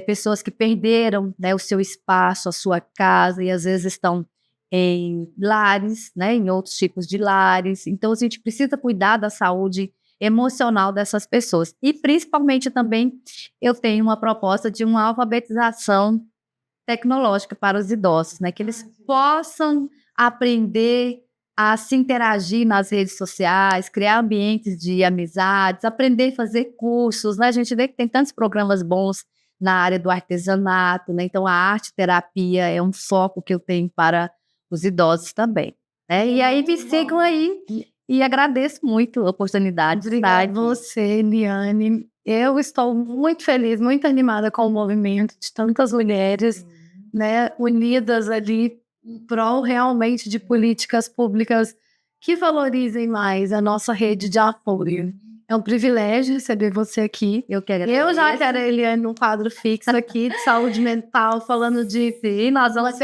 pessoas que perderam, né, o seu espaço, a sua casa, e às vezes estão em lares, né, em outros tipos de lares. Então, a gente precisa cuidar da saúde emocional dessas pessoas. E, principalmente, também, eu tenho uma proposta de uma alfabetização tecnológica para os idosos, né? Que eles possam aprender a se interagir nas redes sociais, criar ambientes de amizades, aprender a fazer cursos, né? A gente vê que tem tantos programas bons na área do artesanato, né? Então, a arte-terapia é um foco que eu tenho para os idosos também, né? E aí, me sigam aí e agradeço muito a oportunidade. Obrigada a você, Eliane. Eu estou muito feliz, muito animada com o movimento de tantas mulheres, né, unidas ali em prol realmente de políticas públicas que valorizem mais a nossa rede de apoio. É um privilégio receber você aqui. Eu Já quero a Eliane num quadro fixo aqui de saúde mental, falando de nós vamos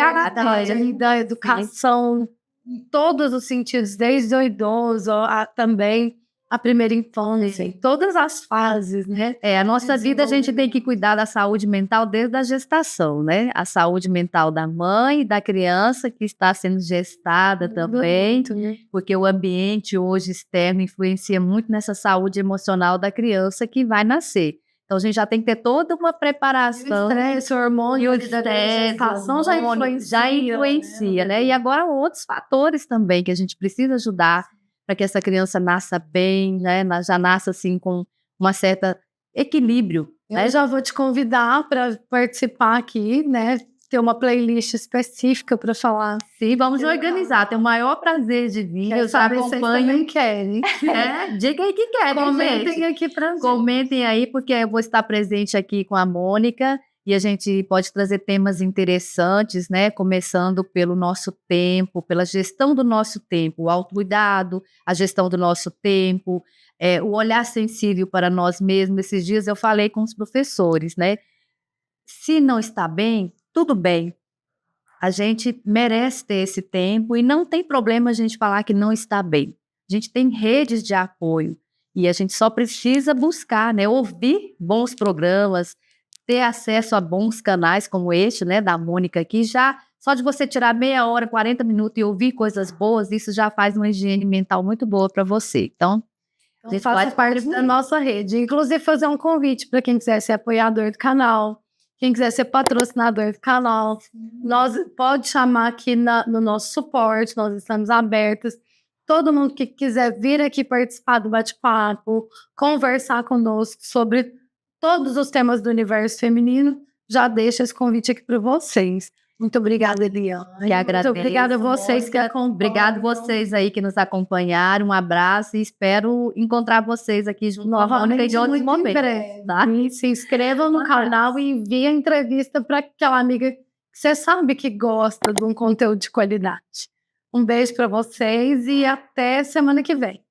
da educação em todos os sentidos, desde o idoso a também a primeira infância, em todas as fases, né? A nossa vida a gente tem que cuidar da saúde mental desde a gestação, né? A saúde mental da mãe e da criança que está sendo gestada também, Muito, né? porque o ambiente hoje externo influencia muito nessa saúde emocional da criança que vai nascer. Então a gente já tem que ter toda uma preparação. O estresse, o hormônio, E o gestação já influencia, né? E agora outros fatores também que a gente precisa ajudar para que essa criança nasça bem, né? Já nasça assim com uma certa equilíbrio, né? Eu já vou te convidar para participar aqui, né? Ter uma playlist específica para falar. Sim, vamos organizar. Tenho o maior prazer de vir. Eu já acompanho. Querem. Diga aí que querem, Comentem gente. aqui para gente. Comentem aí, porque eu vou estar presente aqui com a Mônica e a gente pode trazer temas interessantes, né? Começando pelo nosso tempo, pela gestão do nosso tempo, o autocuidado, a gestão do nosso tempo, o olhar sensível para nós mesmos. Esses dias eu falei com os professores, né? Se não está bem, tudo bem. A gente merece ter esse tempo e não tem problema a gente falar que não está bem. A gente tem redes de apoio e a gente só precisa buscar, né? Ouvir bons programas, ter acesso a bons canais como este, né, da Mônica aqui, já só de você tirar meia hora, 40 minutos e ouvir coisas boas, isso já faz uma higiene mental muito boa para você. Então faça parte da nossa rede. Inclusive, fazer um convite para quem quiser ser apoiador do canal, quem quiser ser patrocinador do canal, pode chamar aqui no nosso suporte, nós estamos abertos. Todo mundo que quiser vir aqui participar do bate-papo, conversar conosco sobre todos os temas do universo feminino, já deixo esse convite aqui para vocês. Muito obrigada, Eliane. Que agradeço. Muito obrigada a vocês que acompanham. Obrigado vocês aí que nos acompanharam. Um abraço e espero encontrar vocês aqui junto novamente em outros momentos. Tá? E se inscrevam no canal e enviem a entrevista para aquela amiga que você sabe que gosta de um conteúdo de qualidade. Um beijo para vocês e até semana que vem.